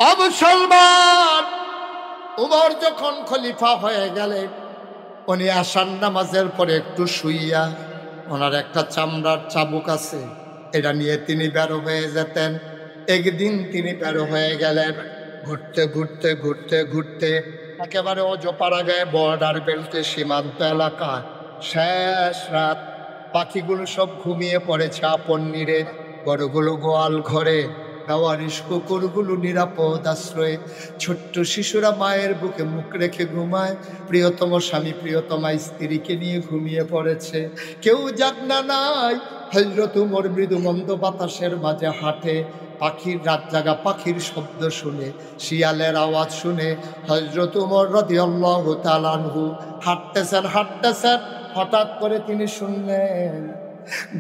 মুসলমান, উমর যখন খলিফা হয়ে গেলেন, উনি আসার নামাজের পরে একটু শুইয়া ওনার একটা চামড়ার চাবুক আছে, এটা নিয়ে তিনি বেরো হয়ে যেতেন। একদিন তিনি বেরো হয়ে গেলেন, ঘুরতে ঘুরতে ঘুরতে ঘুরতে একেবারে অজপাড়া গায়ে বর্ডার বেল্টে সীমান্ত এলাকায় শেষ রাত। পাখিগুলো সব ঘুমিয়ে পড়েছে আপন নীড়ে, বড়গুলো গোয়াল ঘরে, বেওয়ারিশ কুকুরগুলো নিরাপদ আশ্রয়ে, ছোট্ট শিশুরা মায়ের বুকে মুখ রেখে ঘুমায়। প্রিয়তম স্বামী প্রিয়তমা স্ত্রীকে নিয়ে ঘুমিয়ে পড়েছে, কেউ জাগনা নাই। হযরত উমর মৃদু মন্দ বাতাসের মাঝে হাঁটে, পাখির রাত জাগা পাখির শব্দ শুনে, শিয়ালের আওয়াজ শুনে হযরত উমর রাদিয়াল্লাহু তাআলা আনহু হাঁটতেছেন। হঠাৎ করে তিনি শুনলেন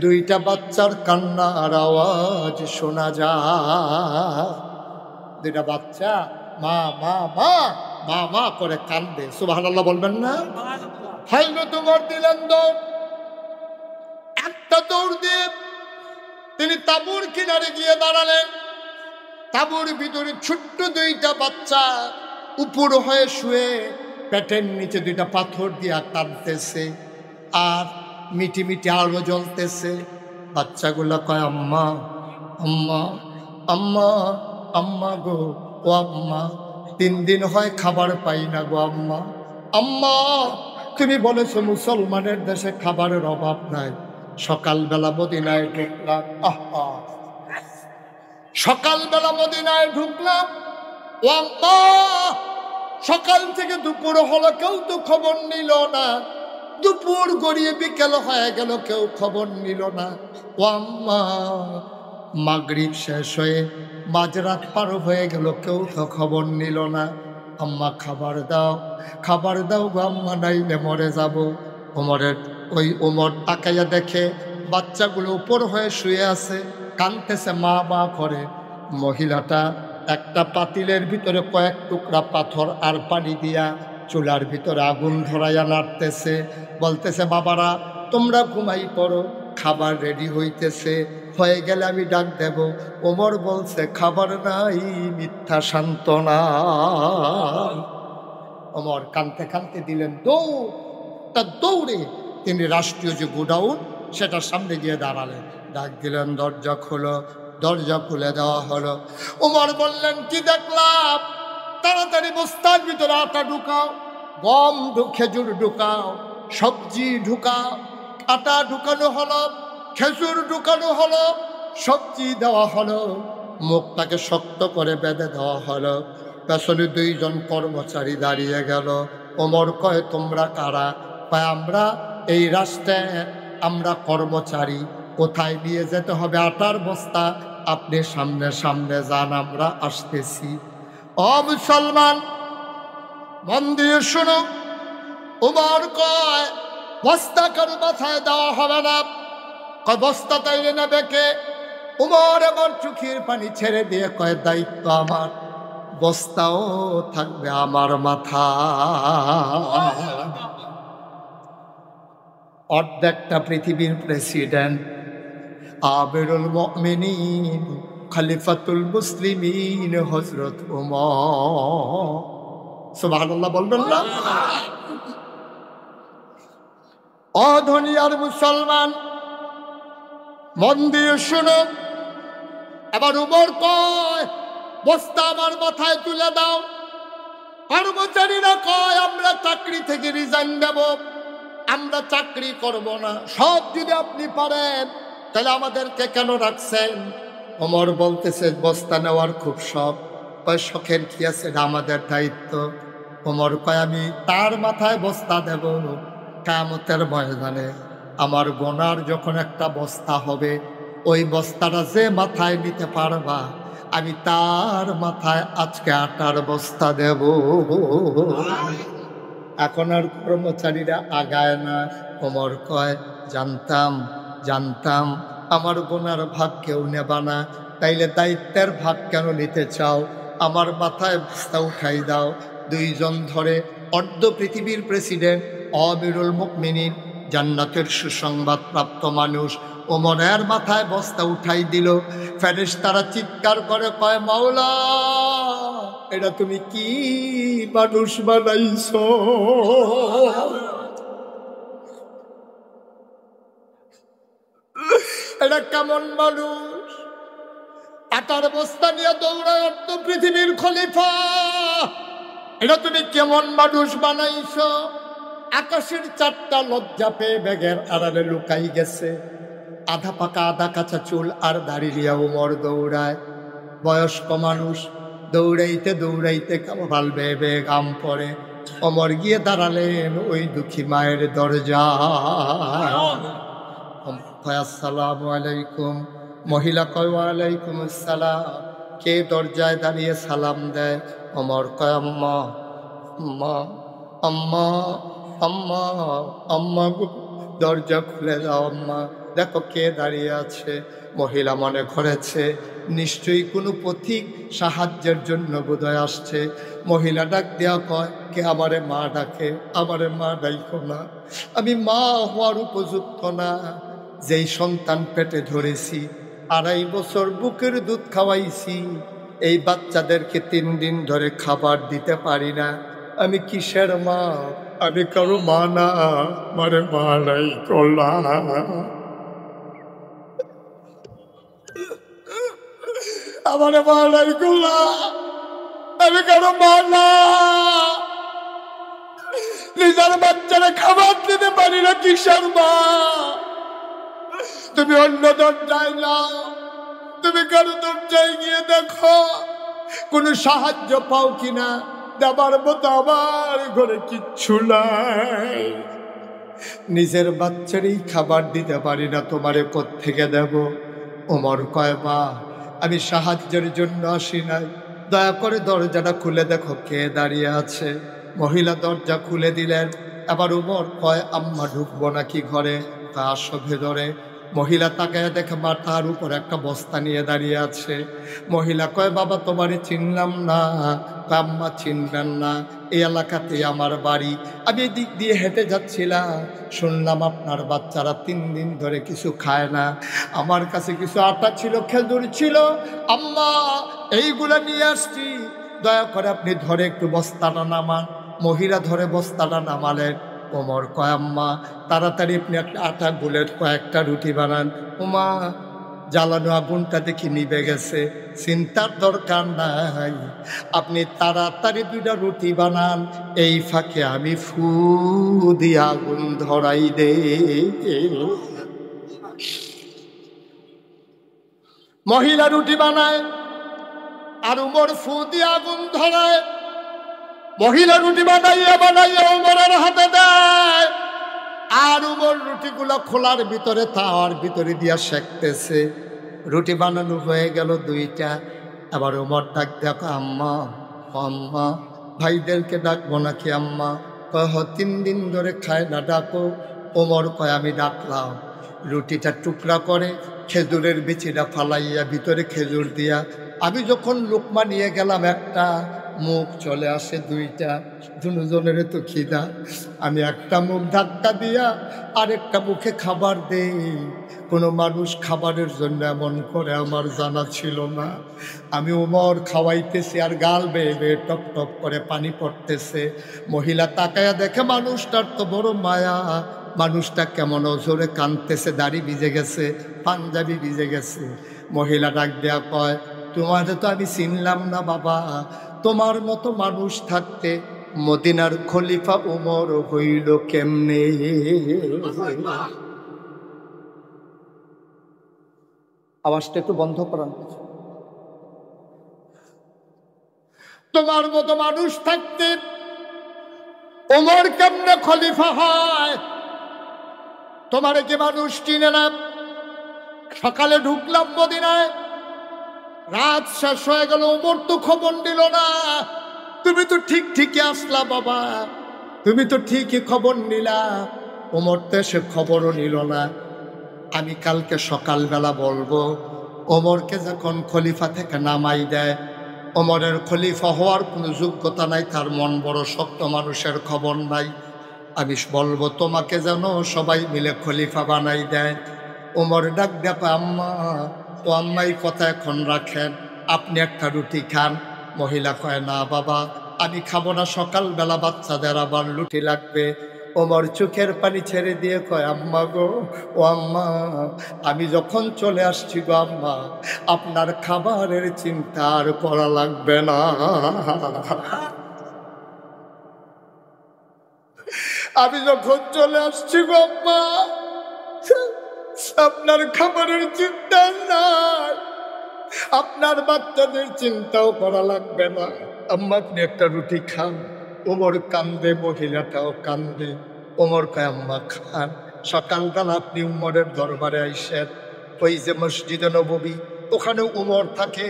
দুইটা বাচ্চার কান্নার আওয়াজ শোনা যায়। দুইটা বাচ্চা মা মা মা মা মা করে কান্দে। সুবহানাল্লাহ বলবেন না? হযরত উমর দিলেন দৌড়। একটা দৌড় দিয়ে তিনি তাঁবুর কিনারে গিয়ে দাঁড়ালেন। তাঁবুর ভিতরে ছোট্ট দুইটা বাচ্চা উপর হয়ে শুয়ে পেটের নিচে দুইটা পাথর দিয়া কাঁদতেছে, আর মিটি মিটি আলো জ্বলতেছে। বাচ্চাগুলো কয় আম্মা আম্মা আম্মা আম্মা গো, ও আম্মা 3 দিন হয় খাবার পাই না গো আম্মা। আম্মা তুমি বলেছো মুসলমানের দেশে খাবারের অভাব নাই। সকালবেলা মদিনায় ঢুকলাম, সকালবেলা মদিনায় ঢুকলাম, ও আম্মা সকাল থেকে দুপুর হলো কেউ তো খবর নিল না। দুপুর গড়িয়ে বিকেল হয়ে গেল, কেউ খবর নিল না। ও আম্মা মাগরিব শেষ হয়ে মাঝরাত পার হয়ে গেল, কেউ তো খবর নিল না। আম্মা খাবার দাও, খাবার দাও গো আম্মা, নাইলে মরে যাব। উমর তাকাইয়া দেখে বাচ্চাগুলো উপর হয়ে শুয়ে আছে, কাঁদতেছে মা মা করে। মহিলাটা একটা পাতিলের ভিতরে কয়েক টুকরা পাথর আর পানি দিয়া চুলার ভিতরে আগুন ধরাইয়া নাড়তেছে, বলতেছে বাবারা তোমরা ঘুমাই পড়ো, খাবার রেডি হইতেছে, হয়ে গেলে আমি ডাক দেব। ওমর বলছে খাবার নাই, মিথ্যা সান্ত্বনা। ওমর কানতে কানতে দিলেন দৌড়ে তিনি রাষ্ট্রীয় যে গোডাউন সেটার সামনে গিয়ে দাঁড়ালেন, ডাক দিলেন দরজা খোলো। দরজা খুলে দেওয়া হলো। ওমর বললেন কি দেখলাম? তাড়াতাড়ি বস্তার ভিতরে আটা ঢুকাও, গম খেজুর ঢুকাও, সবজি ঢুকাও। আটা ঢুকানো হলো, খেজুর ঢুকানো হলো, সবজি দেওয়া হলো, মুখটাকে শক্ত করে বেঁধে দেওয়া হলো। পেছনে 2 জন কর্মচারী দাঁড়িয়ে গেল। ওমর কয় তোমরা কারা? কয় আমরা এই রাষ্ট্রে, আমরা কর্মচারী। কোথায় নিয়ে যেতে হবে আটার বস্তা? আপনি সামনে সামনে যান, আমরা আসতেছি। ও মুসলমান মন দিয়ে শুনো, ওমর কয় বস্তা কারো মাথায় দেওয়া হবে না। কয় বস্তা তাইলে নেবে কে? ওমর আমার চোখের পানি ছেড়ে দিয়ে কয় দায়িত্ব আমার, বস্তাও থাকবে আমার মাথা। অর্ধেকটা পৃথিবীর প্রেসিডেন্ট, আমিরুল মুমিনিন, খলিফাতুল মুসলিমিন হযরত ওমর। সুবহানাল্লাহ বলবেন না? ও দুনিয়ার মুসলমান মন দিয়ে শুনো, এবার ওমর কয় বস্তা আমার মাথায় তুলে দাও। কর্মচারীরা কয় আমরা চাকরি থেকে রিজাইন দেব, আমরা চাকরি করব না। সব যদি আপনি পারেন তাহলে আমাদেরকে কেন রাখছেন? ওমর বলতেছে বস্তা নেওয়ার খুব শখ। কয় শখের কি আছে, আমাদের দায়িত্ব। ওমর কয় আমি তার মাথায় বস্তা দেব কিয়ামতের ময়দানে। আমার গোনার যখন একটা বস্তা হবে, ওই বস্তাটা যে মাথায় নিতে পারবা, আমি তার মাথায় আজকে আটার বস্তা দেব। এখন আর কর্মচারীরা আগায় না। ওমর কয় জানতাম জানতাম আমার গোনার ভাগ কেউ নেবা না, তাইলে দায়িত্বের ভাগ কেন নিতে চাও? আমার মাথায় বস্তা উঠাই দাও। 2 জন ধরে অর্ধ পৃথিবীর প্রেসিডেন্ট, আমিরুল মুমিনিন, জান্নাতের সুসংবাদ প্রাপ্ত মানুষ, ওমরের মাথায় বস্তা উঠাই দিল। ফেরেশতারা চিৎকার করে কয়, মাওলা এটা তুমি কি মানুষ বানাইছো? এটা কেমন মানুষ? আটার বস্তা নিয়ে দৌড়ায় তো পৃথিবীর খলিফা, এটা তুমি কেমন মানুষ বানাইছো? আকাশের চারটা লজ্জা পেয়ে ব্যাগের আড়ালে লুকাই গেছে। আধা পাকা আধা কাঁচা চুল আর দাড়ি লিয়া ওমর দৌড়ায়। বয়স্ক মানুষ দৌড়াইতে দৌড়াইতে কাল বেয়ে বেয়ে গাম পড়ে। ওমর গিয়ে দাঁড়ালেন ওই দুঃখী মায়ের দরজা। আসসালামু আলাইকুম। মহিলা কয় ওয়ালাইকুম আসসালাম। কে দরজায় দাঁড়িয়ে সালাম দেয়? ওমর কয় আম্মা আম্মা আম্মা আম্মা আম্মা, দরজা খুলে দাও আম্মা, দেখো কে দাঁড়িয়ে আছে। মহিলা মনে করেছে নিশ্চয়ই কোনো পথিক সাহায্যের জন্য বোধহয় আসছে। মহিলা ডাক দেওয়া কয়, কে? আমারে মা ডাকে। আমারে মা ডাইকো না, আমি মা হওয়ার উপযুক্ত না। যেই সন্তান পেটে ধরেছি, 2.5 বছর বুকের দুধ খাওয়াইছি, এই বাচ্চাদেরকে 3 দিন ধরে খাবার দিতে পারি না, আমি কিসের মা? আমি কারো মা না, মারে মা নাই করলা। আমারে মা নাই করলা, আমি কারো মা না। নিজের বাচ্চারা খাবার দিতে পারি না, কিসের মা? তুমি অন্য দরজায় নাও, তুমি কারো দরজায় গিয়ে দেখো কোনো সাহায্য পাও কিনা। দেবার মতো আমার ঘরে কিচ্ছু নাই, নিজের বাচ্চারই খাবার দিতে পারি না, তোমারে কোত্থেকে দেব? ওমর কয়, মা আমি সাহায্যের জন্য আসি নাই, দয়া করে দরজাটা খুলে দেখো কে দাঁড়িয়ে আছে। মহিলা দরজা খুলে দিলেন। আবার ওমর কয়, আম্মা ঢুকবো নাকি ঘরে? তা আসো ভেতরে। মহিলা তাকায় দেখে মাথার উপর একটা বস্তা নিয়ে দাঁড়িয়ে আছে। মহিলা কয়, বাবা তোমারে চিনলাম না। আম্মা চিনবেন না, এই এলাকাতেই আমার বাড়ি, আমি এদিক দিয়ে হেঁটে যাচ্ছিলাম, শুনলাম আপনার বাচ্চারা 3 দিন ধরে কিছু খায় না, আমার কাছে কিছু আটা ছিল, খেজুর ছিল, আম্মা এইগুলা নিয়ে আসছি, দয়া করে আপনি ধরে একটু বস্তাটা নামান। মহিলা ধরে বস্তাটা নামালেন। ওমর কয়, আম্মা তাড়াতাড়ি আপনি একটা আটা গুলের কয়েকটা রুটি বানান। ওমা জ্বালানো আগুনটা দেখি নিভে গেছে, চিন্তার দরকার নাই, আপনি তাড়াতাড়ি 2টা রুটি বানান, এই ফাঁকে আমি ফু দিয়ে আগুন ধরাই দে। মহিলা রুটি বানায় আর উমর ফু দিয়ে আগুন ধরায়। মহিলা রুটি বানাইয়া বানাইয়া উমরের হাতে দেয়, আর উমর রুটিগুলো খোলার ভিতরে তাওয়ার ভিতরে দিয়া সেঁকতেছে। রুটি বানানো হয়ে গেল 2টা। আবার উমর ডাক দেখো, আম্মা আম্মা, ভাইদেরকে ডাকবো নাকি আম্মা? কয়, 3 দিন ধরে খায় না, ডাকো। ওমর কয়, আমি ডাকলাম। রুটিটা টুকরা করে খেজুরের বিচিটা ফালাইয়া ভিতরে খেজুর দিয়া আমি যখন লোকমা নিয়ে গেলাম, একটা মুখ চলে আসে, 2টা, দুজনের তো খিদা। আমি একটা মুখ ধাক্কা দিয়া আরেকটা মুখে খাবার দেই। কোনো মানুষ খাবারের জন্য এমন করে আমার জানা ছিল না। আমি ওমর খাওয়াইতেছি আর গাল বেয়ে বেয়ে টপ টপ করে পানি পড়তেছে। মহিলা তাকায়া দেখে মানুষটার তো বড় মায়া, মানুষটা কেমন জোরে কাঁদতেছে, দাড়ি ভিজে গেছে, পাঞ্জাবি ভিজে গেছে। মহিলা ডাক দেয়া কয়, তোমারে তো আমি চিনলাম না বাবা, তোমার মতো মানুষ থাকতে মদিনার খলিফা ওমর হইল কেমনে? আওয়াজটা একটু বন্ধ করান। তোমার মতো মানুষ থাকতে ওমর কেমনে খলিফা হয়? তোমারে কি মানুষ চিনে না? সকালে ঢুকলাম মদিনায়, রাত শেষ হয়ে গেল, ওমর তো খবর নিল না। তুমি তো ঠিকই আসলা বাবা, তুমি তো ঠিকই খবর নিলা, ওমর তো সে খবরও নিল না। আমি কালকে সকালবেলা বলবো, ওমরকে যখন খলিফা থেকে নামাই দেয়, ওমরের খলিফা হওয়ার কোনো যোগ্যতা নাই, তার মন বড় শক্ত, মানুষের খবর নাই, আমি বলবো তোমাকে যেন সবাই মিলে খলিফা বানাই দেয়। ওমর ডাক দেখো আম্মা, ও আম্মা এই কথা এখন রাখেন, আপনি একটা রুটি খান। মহিলা কয় না বাবা আমি খাবো না, সকালবেলা বাচ্চাদের আবার রুটি লাগবে। ওমর চোখের পানি ছেড়ে দিয়ে কয় আম্মা গো, ও আম্মা আমি যখন চলে আসছি গো আম্মা, আপনার খাবারের চিন্তা আর করা লাগবে না। আমি যখন চলে আসছি গো আম্মা, আপনার খাবারের চিন্তা নাই, আপনার বাচ্চাদের চিন্তাও করা লাগবে না। আম্মা আপনি একটা রুটি খান। ওমর কান্দে, মহিলাটাও কান্দে। ওমর কয় আম্মা খান। সকালবেলা আপনি উমরের দরবারে আইসেন, ওই যে মসজিদে নববী ওখানে উমর থাকে,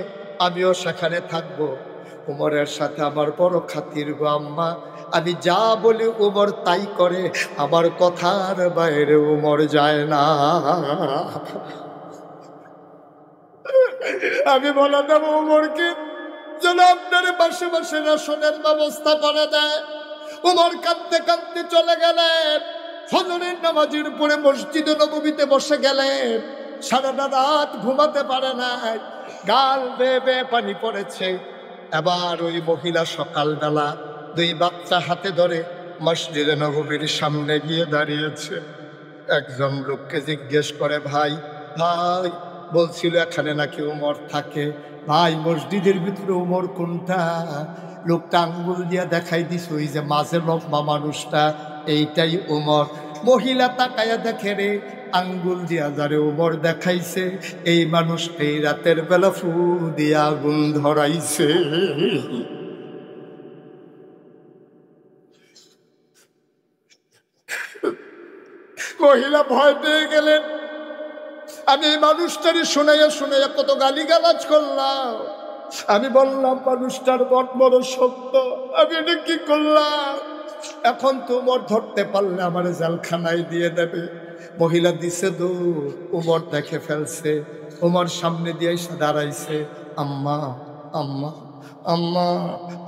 আমিও সেখানে থাকবো। উমরের সাথে আমার বড় খাতির গো আম্মা, আমি যা বলি উমর তাই করে, আমার কথার বাইরে উমর যায় না। আমি বলে দেব উমরকে যেন আপনার বাসে বাসে রেশনের ব্যবস্থা করে দেয়। উমর কাঁদতে কাঁদতে চলে গেলেন। ফজরের নামাজের পরে মসজিদে নববীতে বসে গেলেন। সারাটা রাত ঘুমাতে পারে নাই, গাল বেয়ে বেয়ে পানি পড়েছে। এবার ওই মহিলা সকালবেলা দুই বাচ্চা হাতে ধরে মসজিদে নববীর সামনে গিয়ে দাঁড়িয়েছে। একজন লোককে জিজ্ঞেস করে ভাই ভাই বলছিল এখানে নাকি উমর থাকে, ভাই মসজিদের ভিতরে উমর কোনটা? লোকটা আঙ্গুল দিয়া দেখাই দিস, ওই যে মাঝে লম্বা মানুষটা এইটাই উমর। মহিলা তাকায়া দেখে রে, আঙ্গুল দিয়া যারে উমর দেখাইছে এই মানুষটাই রাতের বেলা ফু দিয়া আগুন ধরাইছে। মহিলা ভয় পেয়ে গেলেন। আমি এই মানুষটারে শুনাইয়া শুনাইয়া কত গালিগালাজ করলাম। আমি বললাম মানুষটার বট বড় সত্য, আমি এটা কি করলাম? এখন তো উমর ধরতে পারলে আমার জেলখানায় দিয়ে দেবে। মহিলা দিছে দৌড়, উমর দেখে ফেলছে। উমর সামনে দিয়ে এসে দাঁড়াইছে। আম্মা আম্মা আম্মা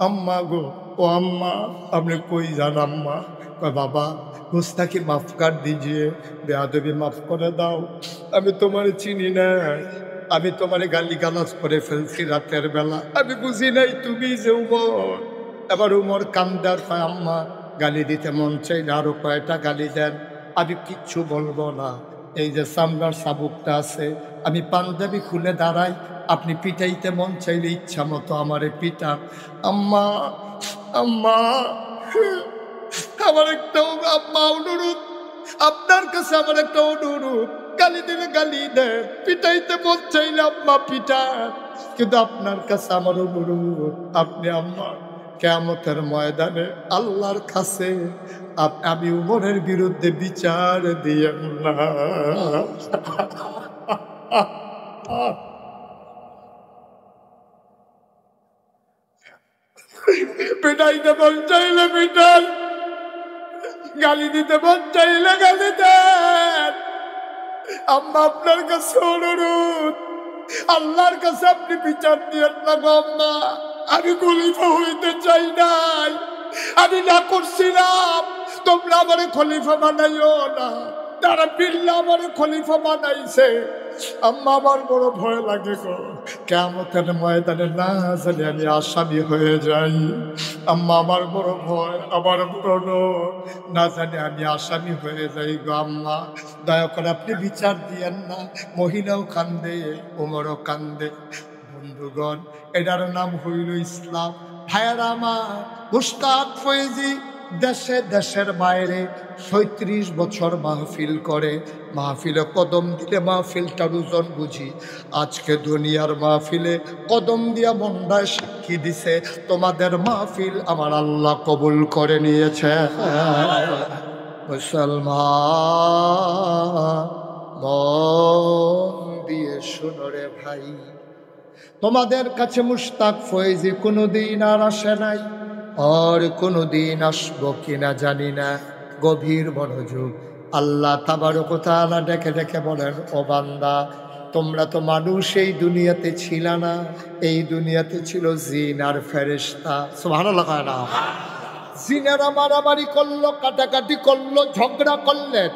আম্মা গো, ও আম্মা আপনি কই যান আম্মা? কয় বাবা গুস্তাকি মাফ কর দিজিয়ে, বেয়াদবি মাফ করে দাও, আমি তোমার চিনি না, আমি তোমার গালি গালাজ করে ফেলছি রাতের বেলা, আমি বুঝি নাই তুমি যে উমর। এবার উমর কান্দার কয় আম্মা গালি দিতে মন চাইলে আরো কয়টা গালি দেন, আমি কিচ্ছু বলবো না। এই যে চামড়ার চাবুকটা আছে, আমি পাঞ্জাবি খুলে দাঁড়াই, আপনি পিটাইতে মন চাইলে ইচ্ছা মতো আমারে পিটান। আম্মা আম্মা আমার একটা আম্মা অনুরোধ, আপনার কাছে আমার একটা অনুরোধ, গালি দিলে গালি দেন, পিটাইতে মন চাইলে আম্মা পিটান, কিন্তু আপনার কাছে আমার অনুরোধ, আপনি আম্মা কিয়ামতের ময়দানে আল্লাহর কাছে আমি উমরের বিরুদ্ধে বিচার দিয়েন না। পিটাইতে মন চাইলে পিটান, গালি দিতে মন চাইলে গালি দেন। আম্মা আপনার কাছে অনুরোধ, আল্লাহর কাছে আপনি বিচার দিয়েন না গো আম্মা। আমি খলিফা হইতে চাই নাই, আমি না করছিলাম, তোমরা আমার খলিফা বানাইও না, তারা বিল্লাহ আমার খলিফা বানাইছে। আম্মা আমার বড় ভয় লাগে গো, কিয়ামতের ময়দানে না জানি আমি আসামি হয়ে যাই। আম্মা আমার বড় ভয়, আমার বড় না জানি আমি আসামি হয়ে যাই গো আম্মা, দয়া করে আপনি বিচার দিয়েন না। মহিলাও কান্দে, ওমরও কান্দে। বন্ধুগণ এটার নাম হইল ইসলাম। ভাইয়ারা আমার, মুশতাক ফয়েজি দেশে দেশের বাইরে ৩৭ বছর মাহফিল করে। মাহফিলে কদম দিলে মাহফিলটার ওজন বুঝি। আজকে দুনিয়ার মাহফিলে কদম দিয়া মন্ডায় সাক্ষী দিছে, তোমাদের মাহফিল আমার আল্লাহ কবুল করে নিয়েছে। মুসলমান মন দিয়ে শুনো রে ভাই, তোমাদের কাছে মুশতাক ফয়েজি কোনোদিন আর আসে নাই, আর কোনোদিন আসবো কিনা জানি না। গভীর মনোযোগ, আল্লাহ তাবারক ওয়া তাআলা ডেকে ডেকে বলেন, ও বান্দা তোমরা তো মানুষ এই দুনিয়াতে ছিল না, এই দুনিয়াতে ছিল জিন আর ফেরেশতা। সুবহানাল্লাহ। জিনেরা মারামারি করলো, কাটাকাটি করলো, ঝগড়া করলেন,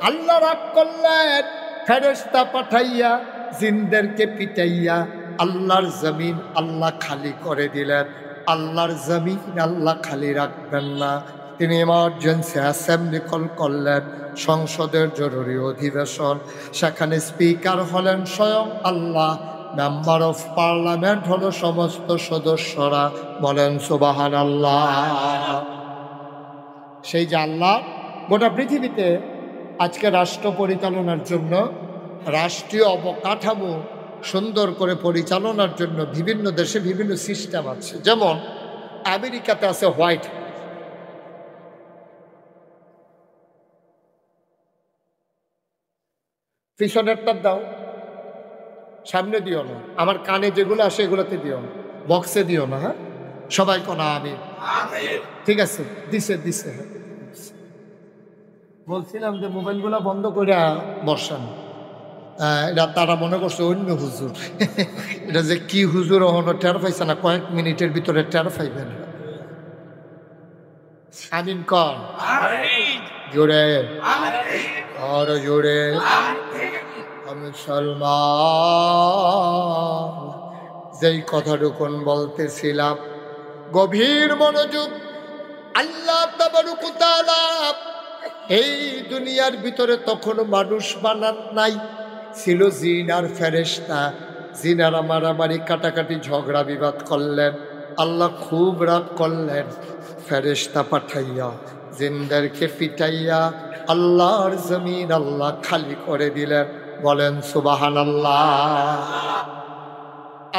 আল্লাহ রাগ করলেন। ফেরেশতা পাঠাইয়া জিনদেরকে পিটাইয়া আল্লাহর জমিন আল্লাহ খালি করে দিলেন। আল্লাহর জমিন আল্লাহ খালি রাখবেন না, তিনি ইমার্জেন্সি অ্যাসেম্বলি কল করলেন, সংসদের জরুরি অধিবেশন। সেখানে স্পিকার হলেন স্বয়ং আল্লাহ, মেম্বার অফ পার্লামেন্ট হলো সমস্ত সদস্যরা। বলেন সুবহানাল্লাহ। সেই যে আল্লাহ গোটা পৃথিবীতে আজকে রাষ্ট্র পরিচালনার জন্য, রাষ্ট্রীয় অবকাঠামো সুন্দর করে পরিচালনার জন্য বিভিন্ন দেশে বিভিন্ন সিস্টেম আছে। যেমন আমেরিকাতে আছে হোয়াইট, পিছনেরটা দাও, সামনে দিও না, আমার কানে যেগুলো আসে এগুলোতে দিও না, বক্সে দিও না। হ্যাঁ, সবাই কোনা আমি, ঠিক আছে? দিছে দিছে। বলছিলাম যে মোবাইলগুলো বন্ধ করে বসান। এটা তারা মনে করছে অন্য হুজুর। এটা যে কি হুজুর ওখানে টের পাইছে না, কয়েক মিনিটের ভিতরে টের পাইবেন। আমিন কর জোরে, আর জোরে। আমি মুসলমান, যেই কথাটুকুন বলতেছিলাম, গভীর মনোযোগ। আল্লাহ তাবারক ওয়া তাআলা এই দুনিয়ার ভিতরে তখন মানুষ বানান নাই, ছিল জিন আর ফেরেশতা। জিনারা মারামারি কাটাকাটি ঝগড়া বিবাদ করলেন, আল্লাহ খুব রাগ করলেন, ফেরেশতা পাঠাইয়া জিনদেরকে পিটাইয়া আল্লাহর জমিন আল্লাহ খালি করে দিলেন। বলেন সুবহানাল্লাহ।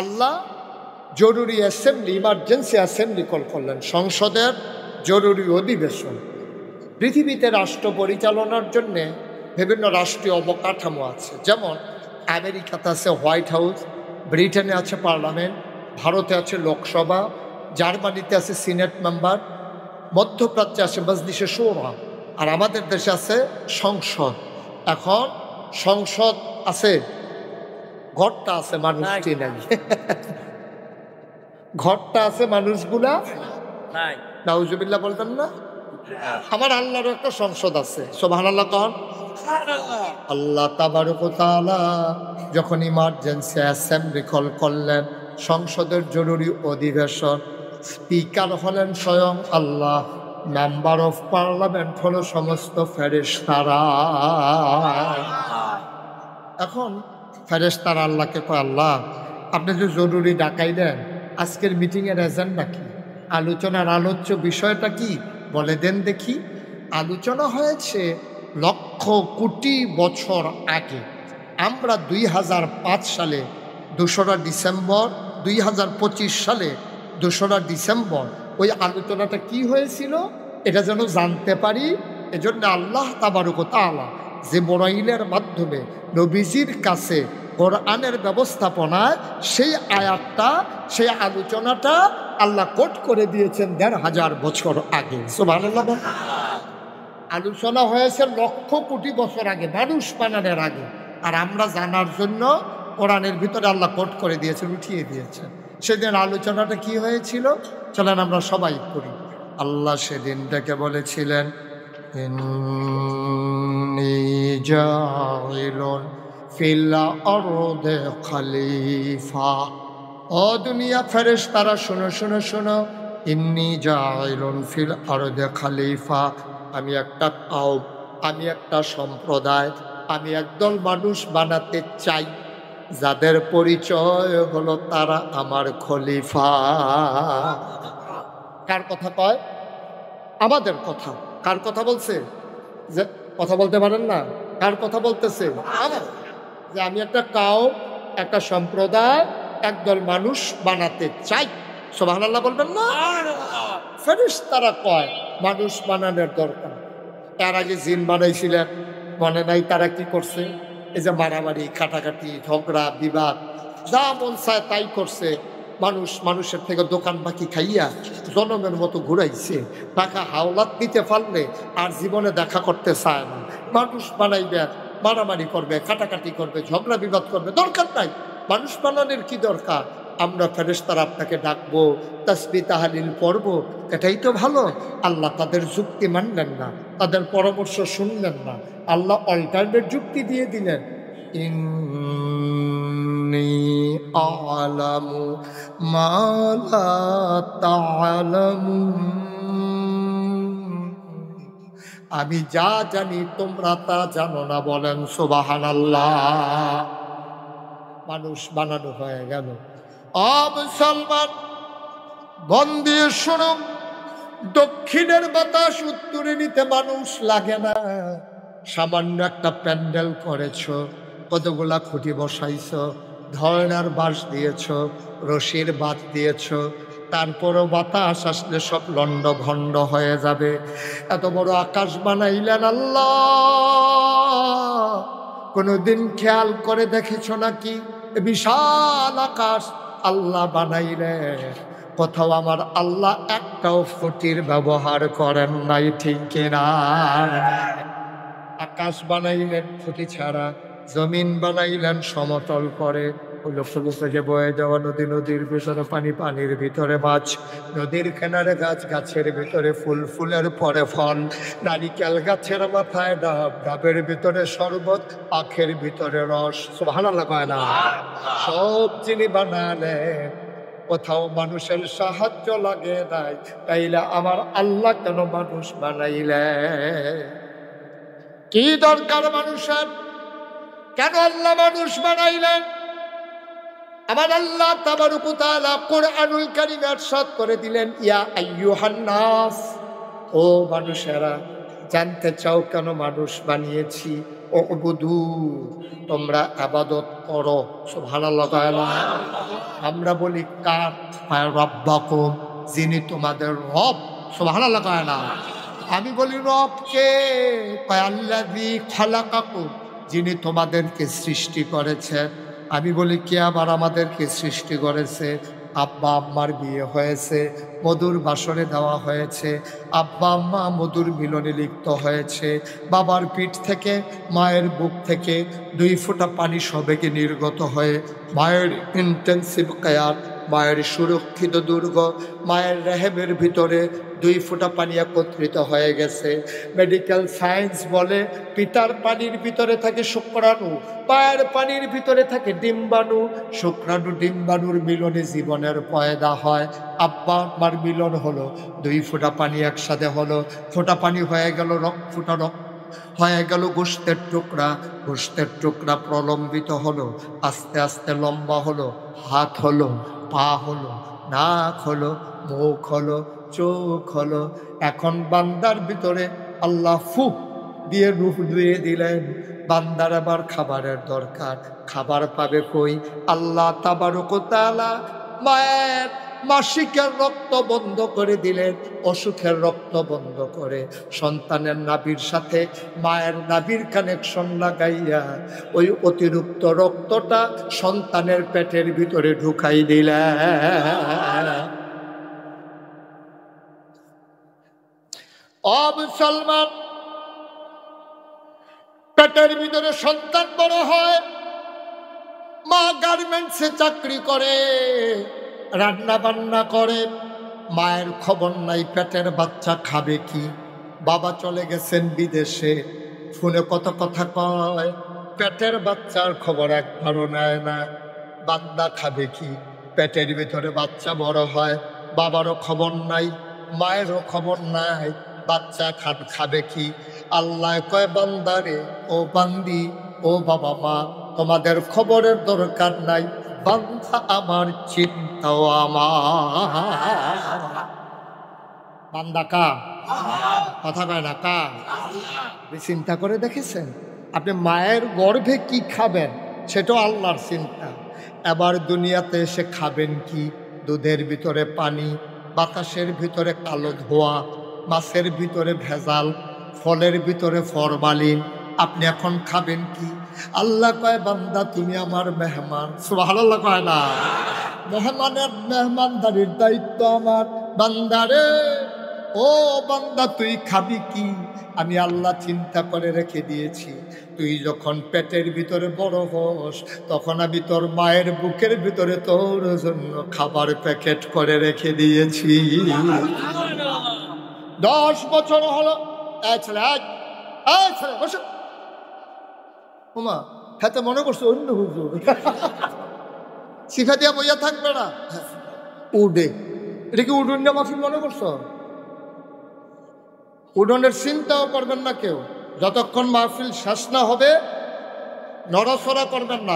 আল্লাহ জরুরি অ্যাসেম্বলি, ইমার্জেন্সি অ্যাসেম্বলি কল করলেন, সংসদের জরুরি অধিবেশন। পৃথিবীতে রাষ্ট্র পরিচালনার জন্যে বিভিন্ন রাষ্ট্রীয় অবকাঠামো আছে। যেমন আমেরিকাতে আছে হোয়াইট হাউস, ব্রিটেনে আছে পার্লামেন্ট, ভারতে আছে লোকসভা, জার্মানিতে আছে সিনেট মেম্বার, মধ্যপ্রাচ্যে আছে মজলিসে শুরা, আর আমাদের দেশে আছে সংসদ। এখন সংসদ আছে, ঘরটা আছে, মানুষটি নাই। ঘরটা আছে, মানুষগুলা নাউজুবিল্লাহ বলবেন না। আমার আল্লাহর একটা সংসদ আছে, সুবহানাল্লাহ কন। আল্লাহ তাবারক ওয়া তাআলা যখন ইমার্জেন্সি অ্যাসেম্বলি কল করলেন, সংসদের জরুরি অধিবেশন, স্পিকার হলেন স্বয়ং আল্লাহ, মেম্বার অফ পার্লামেন্ট হলো সমস্ত ফেরেশতারা। এখন ফেরেশতারা আল্লাহকে কয়, আল্লাহ আপনি যে জরুরি ডাকাই দেন, আজকের মিটিংয়ের এজেন্ডা কি, আলোচনার আলোচ্য বিষয়টা কি বলে দেন দেখি। আলোচনা হয়েছে লক্ষ কোটি বছর আগে, আমরা 2005 সালে 2রা ডিসেম্বর, 2025 সালে 2রা ডিসেম্বর ওই আলোচনাটা কি হয়েছিল এটা যেন জানতে পারি। এজন্য আল্লাহ তাবারক ওয়া তাআলা জিবরাইলের মাধ্যমে নবীজির কাছে কোরআনের ব্যবস্থাপনায় সেই আয়াতটা, সেই আলোচনাটা আল্লাহ কোট করে দিয়েছেন 1500 বছর আগে। সুবহানাল্লাহ। আলোচনা হয়েছে লক্ষ কোটি বছর আগে, মানুষ বানানোর আগে, আর আমরা জানার জন্য কোরআনের ভিতরে আল্লাহ কোট করে দিয়েছেন, উঠিয়ে দিয়েছেন। সেদিন আলোচনাটা কি হয়েছিল চলেন আমরা সবাই করি। আল্লাহ সেদিনটাকে বলেছিলেন, ইন্নী জাইলুন ফিল আরদি খলিফা। ও দুনিয়া ফেরেশতারা শোনো শোনো শোনো, ইন্নী জাইলুন ফিল আরদি খলিফা, আমি একটা কওম, আমি একটা সম্প্রদায়, আমি একদল মানুষ বানাতে চাই যাদের পরিচয় হলো তারা আমার খলিফা। কার কথা কয়? আমাদের কথা। কার কথা বলছে? যে কথা বলতে পারেন না, কার কথা বলতেছে? আমার। যে আমি একটা কওম, একটা সম্প্রদায়, একদল মানুষ বানাতে চাই। সুবহানাল্লাহ বলবেন না? ফেরেশতারা কয় মানুষ বানানোর দরকার। তার আগে জিন বানাইছিলেন, মনে নাই তারা কি করছে? এই যে মারামারি কাটাকাটি ঝগড়া বিবাদ যা মন চায় তাই করছে। মানুষের থেকে দোকান বাকি খাইয়া জনমের মতো ঘুরাইছে। টাকা হাওলাত নিতে পারলে আর জীবনে দেখা করতে চায় না। মানুষ বানাইবে, মারামারি করবে, কাটাকাটি করবে, ঝগড়া বিবাদ করবে, দরকার নাই। মানুষ বানানোর কি দরকার? আমরা ফেরেশতারা আপনাকে ডাকবো, তাসবিহ তাহলিল পড়বো, এটাই তো ভালো। আল্লাহ তাদের যুক্তি মানলেন না, তাদের পরামর্শ শুনলেন না। আল্লাহ অল্টারনেট যুক্তি দিয়ে দিলেন। ইন্নী আ'লামু মা লা তা'লামুন, আমি যা জানি তোমরা তা জানো না। বলেন সুবহানাল্লাহ। মানুষ বানানো হয়ে গেল। মুসলমান, মন দিয়ে শোনো, দক্ষিণের বাতাস উত্তরে নিতে মানুষ লাগে না। সামান্য একটা প্যান্ডেল করেছ, কতগুলা খুঁটি বসাইছ, ধরনার বাঁশ দিয়েছ, রশির বাঁধ দিয়েছ, তারপরও বাতাস আসলে সব লন্ড ভন্ড হয়ে যাবে। এত বড় আকাশ বানাইলেন আল্লাহ, কোনদিন খেয়াল করে দেখেছ নাকি বিশাল আকাশ আল্লাহ বানাইলেন, কোথাও আমার আল্লাহ একটাও ফুটির ব্যবহার করেন নাই, ঠিক কিনা? আকাশ বানাইলেন ফুটি ছাড়া, জমিন বানাইলেন সমতল করে, যে বয়ে যাওয়া নদী, নদীর ভিতরে পানি, পানির ভিতরে মাছ, নদীর কিনারে গাছ, গাছের ভিতরে ফুল, ফুলের পরে ফল, নারিকেল গাছের মাথায় ডাব, ডাবের ভিতরে শরবত, আখের ভিতরে রস। সুবহানাল্লাহ কয় না? সব যিনি বানালেন, কোথাও মানুষের সাহায্য লাগে নাই, তাইলে আমার আল্লাহ কেন মানুষ বানাইলেন? কি দরকার মানুষের? কেন আল্লাহ মানুষ বানাইলেন? আমার আল্লাহ তাবারক ওয়া তাআলা কোরআনুল কারীমে ইরশাদ করে দিলেন, ইয়া আইয়ুহান নাস, ও মানুষেরা, জানতে চাও কেন মানুষ বানিয়েছি? উবুদু, তোমরা ইবাদত করো। সুবহানাল্লাহ। আমরা বলি কার? রব্বাকুম, যিনি তোমাদের রব। সুবহানাল্লাহ। আমি বলি রব কে? আল্লাযী খালাকাকুম, যিনি তোমাদেরকে সৃষ্টি করেছেন। আমি বলি কে আবার আমাদেরকে সৃষ্টি করেছে? আব্বা আম্মার বিয়ে হয়েছে, মধুর বাসরে দেওয়া হয়েছে, আব্বা আম্মা মধুর মিলনে লিপ্ত হয়েছে, বাবার পিঠ থেকে, মায়ের বুক থেকে 2 ফোঁটা পানি সবেগে নির্গত হয়ে মায়ের ইন্টেন্সিভ কেয়ার, মায়ের সুরক্ষিত দুর্গ, মায়ের রেহেমের ভিতরে 2 ফোঁটা পানি একত্রিত হয়ে গেছে। মেডিকেল সায়েন্স বলে পিতার পানির ভিতরে থাকে শুক্রাণু, মায়ের পানির ভিতরে থাকে ডিম্বাণু, শুক্রাণু ডিম্বাণুর মিলনে জীবনের পয়দা হয়। আব্বা আম্মার মিলন হলো, 2 ফোঁটা পানি একসাথে হলো, ফোঁটা পানি হয়ে গেল ফোঁটা রক্ত হয়ে গেল গোশতের টুকরা, গোশতের টুকরা প্রলম্বিত হলো, আস্তে আস্তে লম্বা হলো, হাত হলো, পা হলো, নাক হলো, মুখ হলো, চোখ হলো। এখন বান্দার ভিতরে আল্লাহ ফুক দিয়ে রূহ দিয়ে দিলেন, বান্দার আবার খাবারের দরকার, খাবার পাবে কই? আল্লাহ তাবারক ওয়া তাআলা মায়ের মাসিকের রক্ত বন্ধ করে দিলেন, অসুখের রক্ত বন্ধ করে সন্তানের নাভির সাথে মায়ের নাভির কানেকশন লাগাইয়া ওই অতিরিক্ত রক্তটা সন্তানের পেটের ভিতরে ঢুকাই দিলেন। মুসলমান, পেটের ভিতরে সন্তান বড় হয়, মা গার্মেন্টসে চাকরি করে, রান্না বান্না করে, মায়ের খবর নাই পেটের বাচ্চা খাবে কি। বাবা চলে গেছেন বিদেশে, ফোনে কত কথা কয়, পেটের বাচ্চার খবর একবারও নেয় না। বান্দা খাবে কি? পেটের ভিতরে বাচ্চা বড় হয়, বাবারও খবর নাই, মায়েরও খবর নাই, বাচ্চা খাবে কি? আল্লাহ কয় বান্দারে, ও বান্দি, ও বাবা মা, তোমাদের খবরের দরকার নাই, বান্দা আমার, চিন্তাও আমার। বান্দা কা? কথা কয় না কা? চিন্তা করে দেখেছেন আপনি মায়ের গর্ভে কি খাবেন? সেটাও আল্লাহর চিন্তা। এবার দুনিয়াতে এসে খাবেন কি? দুধের ভিতরে পানি, বাতাসের ভিতরে কালো ধোঁয়া, মাছের ভিতরে ভেজাল, ফলের ভিতরে ফরমালিন, আপনি এখন খাবেন কি? আল্লাহ কয় বান্দা তুমি আমার মেহমান। সুবহানাল্লাহ কয় না? মেহমানের মেহমানদারির দায়িত্ব আমার। বান্দারে, ও বান্দা তুই খাবি কি? আমি আল্লাহ চিন্তা করে রেখে দিয়েছি। তুই যখন পেটের ভিতরে বড় হোস, তখন আমি তোর মায়ের বুকের ভিতরে তোর জন্য খাবার প্যাকেট করে রেখে দিয়েছি। 10 বছর হলো। ছেলে বসো। ওমা, হ্যাঁ, তো মনে করছো অন্য হুজুর। শিখা দিয়া বইয়া থাকবে না, উডে। এটা কি উডুন মাহফিল মনে করছো? উডনের চিন্তাও করবেন না কেউ, যতক্ষণ মাহফিল শেষ না হবে নড়াচড়া করবেন না,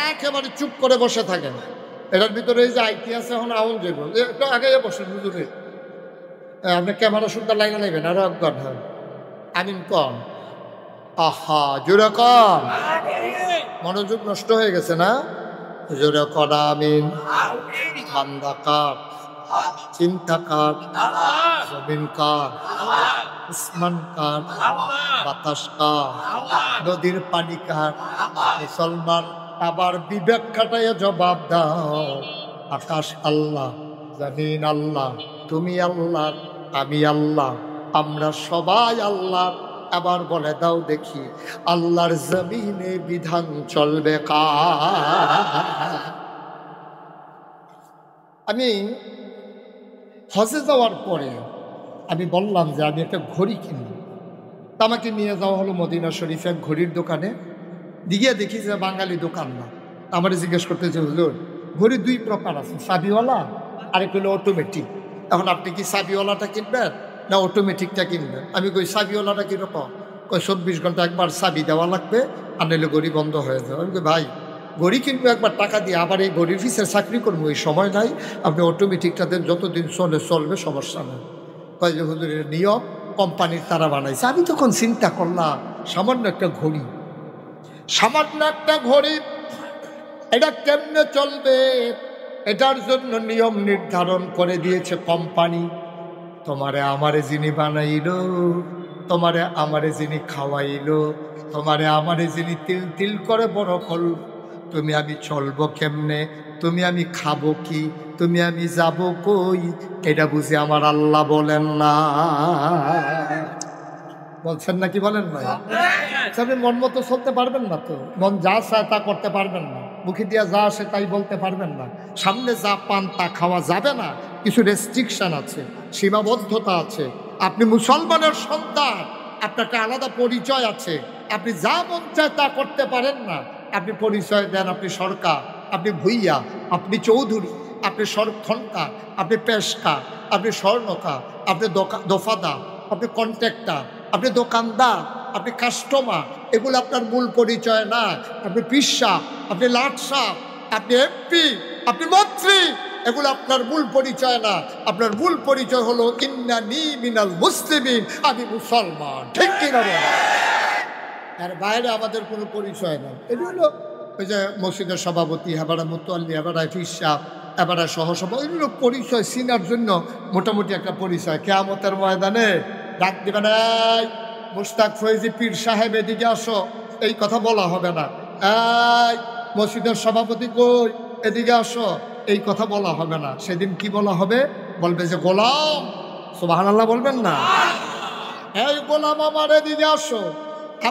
একেবারে চুপ করে বসে থাকেন। এটার ভিতরে এই যে আইটি আছে, এখন আউল যাইব, একটু আগে বসেন হুজুরে। আপনি ক্যামেরা সুন্দর লাইনে নেবেন, আরো অজ্ঞান হয়। আমিন কন, আহা জোরে কন। মনোযোগ নষ্ট হয়ে গেছে না? জোরে কন আমিন। ঠান্ডা কার, চিন্তা কার, জমিন কার, আসমান কার, বাতাস কার, নদীর পানি কার? মুসলমান আবার বিবেক খাটাইয়া জবাব দাও, আকাশ আল্লাহ, জমিন আল্লাহ, তুমি আল্লাহ, আমি আল্লাহ, আমরা সবাই আল্লাহ। আবার বলে দাও দেখি, আল্লাহর জমিনে বিধান চলবে কার? আমি হজে যাওয়ার পরে আমি বললাম যে আমি একটা ঘড়ি কিনব। আমাকে নিয়ে যাওয়া হলো মদিনা শরীফে এক ঘড়ির দোকানে। দিকে দেখি যে বাঙালি দোকান না। আমার জিজ্ঞেস করতেছে, হুজুর ঘড়ি দুই প্রকার আছে, চাবিওয়ালা আরেক হলো অটোমেটিক। এখন আপনি কি চাবিওয়ালাটা কিনবেন না অটোমেটিকটা কিনবেন? আমি কই চাবিওয়ালাটা কীরকম? কই 24 ঘন্টা একবার চাবি দেওয়া লাগবে, আর নাহলে ঘড়ি বন্ধ হয়ে যাবে। আমি কই ভাই ঘড়ি কিনবো একবার টাকা দিয়ে, আবার এই ঘড়ির ফিসের চাকরি করবো, এই সময় নাই। আপনি অটোমেটিকটাতে যতদিন চলবে সমস্যা নেই। কয় যে হুজুরের নিয়ম, কোম্পানির তারা বানাইছে। আমি তখন চিন্তা করলাম, সামান্য একটা ঘড়ি, সামান্য একটা ঘড়ি, এটা কেমনে চলবে? এটার জন্য নিয়ম নির্ধারণ করে দিয়েছে কোম্পানি। তোমারে আমারে যিনি বানাইলো, তোমারে আমারে যিনি খাওয়াইলো, তোমারে আমারে যিনি তিল তিল করে বড় করল, তুমি আমি চলবো কেমনে, তুমি আমি খাবো কি, তুমি আমি যাব কই, এটা বুঝি আমার আল্লাহ বলেন না? বলছেন নাকি বলেন ভাই? আপনি মন মতো চলতে পারবেন না, তো মন যা চায় তা করতে পারবেন না, মুখে দিয়া যা আসে তাই বলতে পারবেন না, সামনে যা পান তা খাওয়া যাবে না। কিছু রেস্ট্রিকশন আছে, সীমাবদ্ধতা আছে। আপনি মুসলমানের সন্তান, আপনার একটা আলাদা পরিচয় আছে। আপনি যা মন চায় তা করতে পারেন না। আপনি পরিচয় দেন, আপনি সরকার, আপনি ভুইয়া, আপনি চৌধুরী, আপনি খনকা, আপনি পেশকা, আপনি স্বর্ণকা, আপনি দফাদা, আপনি কন্ট্রাক্টর, আপনি দোকানদার, আপনি কাস্টমার, এগুলো আপনার মূল পরিচয় না। আপনি পিসা, আপনি লাটসা, আপনি এমপি, আপনি মন্ত্রী, এগুলো আপনার মূল পরিচয় না। আপনার মূল পরিচয় হলো ইন্নানি মিনাল মুসলিমিন, আমি মুসলমান। ঠিক কিনা বলেন? আর বাইরে আমাদের কোনো পরিচয় নাই। এটা হলো ওই যে মসজিদের সভাপতি, হেবারা মুতোয়াল্লি, হেবারা ফিসাব, এবারে সহসভা, এগুলো পরিচয় চিনার জন্য মোটামুটি একটা পরিচয়। কিয়ামতের ময়দানে ডাক দিবেন, এই মুশতাক ফৈজি পীর সাহেব এদিকে আসো, এই কথা বলা হবে না। এই মসজিদের সভাপতি কই, এদিকে আসো, এই কথা বলা হবে না। সেদিন কি বলা হবে? বলবে যে গোলাম, সুবহানাল্লাহ বলবেন না? এই গোলাম আমার এদিকে আসো।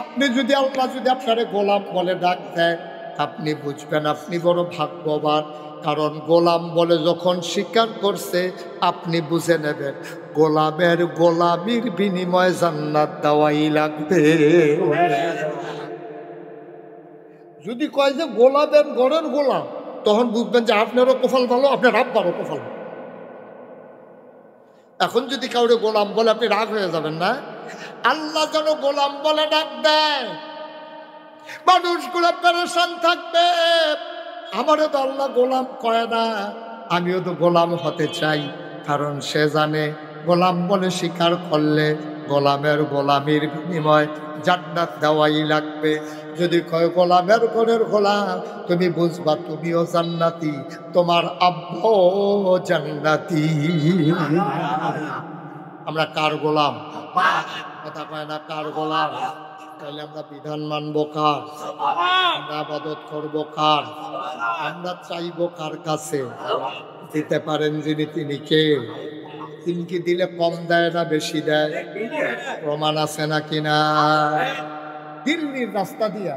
আপনি যদি আল্লাহ যদি আপনারে গোলাম বলে ডাক দেয়, আপনি বুঝবেন আপনি বড় ভাগ্যবান। কারণ গোলাম বলে যখন স্বীকার করছে, আপনি বুঝে নেবেন গোলামের গোলামির বিনিময়ে জান্নাত দেওয়াই লাগবে। যদি কয় যে গোলামের গড়ের গোলাম, তখন বুঝবেন যে আপনারও কপাল ভালো, আপনার আব্বারও কপাল ভালো। এখন যদি কাউরে গোলাম বলে আপনি রাগ হয়ে যাবেন না? আল্লাহ যেন গোলাম বলে ডাক দেয়, মানুষগুলো পেরেশান থাকবে। আমারও তো আল্লাহ গোলাম কয় না, আমিও তো গোলাম হতে চাই। কারণ সে জানে গোলাম বলে স্বীকার করলে গোলামের গোলামির বিনিময় জান্নাত দেওয়াই লাগবে। যদি কয় গোলামের ঘরের গোলাম, তুমি বুঝবা তুমিও জান্নাতি, তোমার আব্বু জান্নাতি। আমরা কার গোলাম? কথা কয় না, কার গোলাম? তাহলে আমরা বিধান মানবো কার? আমরা আবাদত করবো কার? আমরা চাইবো কার কাছে? দিতে পারেন যিনি, তিনি কে? তিনি কি দিলে কম দেয় না বেশি দেয়? প্রমাণ আছে নাকি না? দিল্লির রাস্তা দিয়া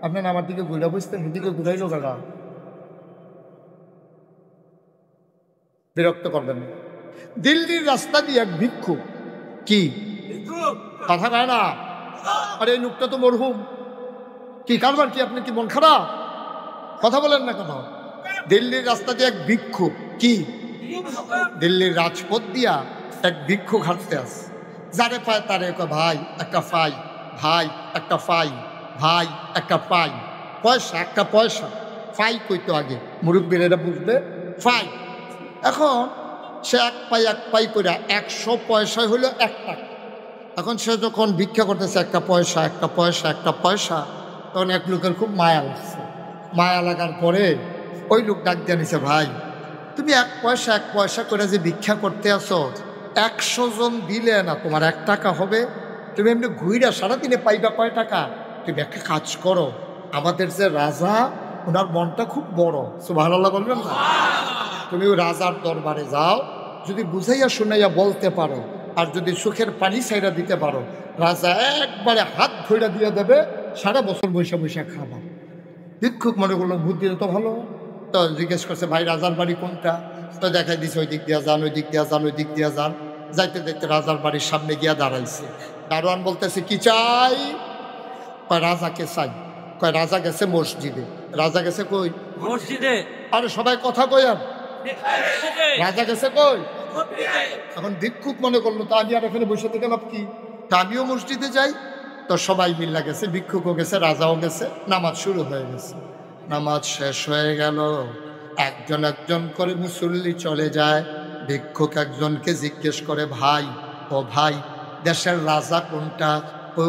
আপনার আমার দিকে ঘুরে বুঝতেন, দিকে ঘুরাইলো গেলা, বিরক্ত করবেন না। দিল্লির রাস্তা দিয়ে এক ভিক্ষু, কি কথা কয় না? আরে এই লোকটা তো মরহুম, কি কারবার কি? আপনি কি মন খারাপ? কথা বলেন না কেন? দিল্লির রাস্তা দিয়ে এক ভিক্ষুক, কি দিল্লির রাজপথ দিয়া এক ভিক্ষুক হাঁটতে আসে, যারে পায় তারে কয় ভাই একটা ফাই, ভাই একটা ফাই, ভাই একটা পাই, পয়সা একটা পয়সা। ফাই কইতো আগে মুরব্বীর, এটা বুঝবে ফাই। এখন সে এক পাই করে 100 পয়সা হলো 1 টাকা। এখন সে যখন ভিক্ষা করতেছে একটা পয়সা একটা পয়সা একটা পয়সা, তখন এক লোকের খুব মায়া লাগছে। মায়া লাগার পরে ওই লোক ডাক দিয়ে নিছে, ভাই তুমি এক পয়সা করে যে ভিক্ষা করতে আসো, 100 জন দিলে না তোমার 1 টাকা হবে? তুমি এমনি ঘুইরা সারাদিনে পাইবা কয় টাকা? তুমি একটা কাজ করো, আমাদের যে রাজা ওনার মনটা খুব বড়, সুবহানাল্লাহ বলবেন না? তুমি ওই রাজার দরবারে যাও, যদি বুঝাইয়া শুনাইয়া বলতে পারো আর যদি সুখের পানি ছাইরা দিতে পারো, রাজা একবারে হাত ধইরা দিয়ে দেবে, সারা বছর বৈশা বৈশা খাবা। ভিক্ষুক মনে করলো বুদ্ধি তো ভালো, তো জিজ্ঞেস করছে ভাই রাজার বাড়ি কোনটা? তো দেখাই দিছে ওই দিক দিয়া যান, ওই দিক দিয়া যান, ওই দিক দিয়া যান। যাইতে দেখতে রাজার বাড়ির সামনে গিয়া দাঁড়াইছে। দারোয়ান বলতেছে কি চাই? কয় রাজাকে চাই। কয় রাজা গেছে মসজিদে। রাজা গেছে কই? মসজিদে। আরে সবাই কথা কই আর, রাজা গেছে কই? এখন ভিক্ষুক মনে করলো তা আমি আর এখানে বসে থেকে লাভ কি, তা আমিও মসজিদে যাই। তো সবাই মিল্লা গেছে, ভিক্ষুকও গেছে, রাজাও গেছে, নামাজ শুরু হয়ে গেছে। নামাজ শেষ হয়ে গেল, একজন একজন করে মুসল্লি চলে যায়। ভিক্ষুক একজনকে জিজ্ঞেস করে, ভাই ও ভাই দেশের রাজা কোনটা?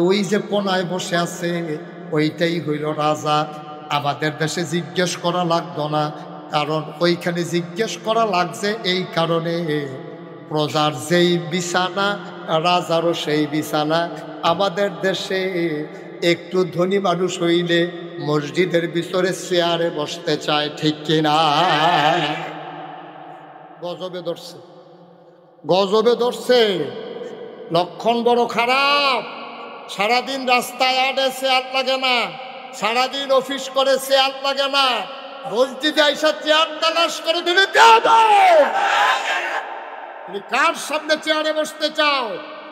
ওই যে কোনায় বসে আছে ওইটাই হইল রাজা। আমাদের দেশে জিজ্ঞেস করা লাগতো না, কারণ ওইখানে জিজ্ঞেস করা লাগছে এই কারণে, প্রজার যেই বিছানা রাজারও সেই বিছানা। আমাদের দেশে একটু ধনী মানুষ হইলে মসজিদের ভিতরে চেয়ারে বসতে চায়, ঠিক কিনা? গজবে ধরছে, গজবে ধরছে। লক্ষণ বড় খারাপ। সারাদিন রাস্তায় আডে চেয়ার লাগে না, সারাদিন অফিস করে চেয়ার লাগে না, মসজিদে আইসা চেয়ার তালাশ করে দিলে তুমি কার সামনে চেয়ারে বসতে চাও?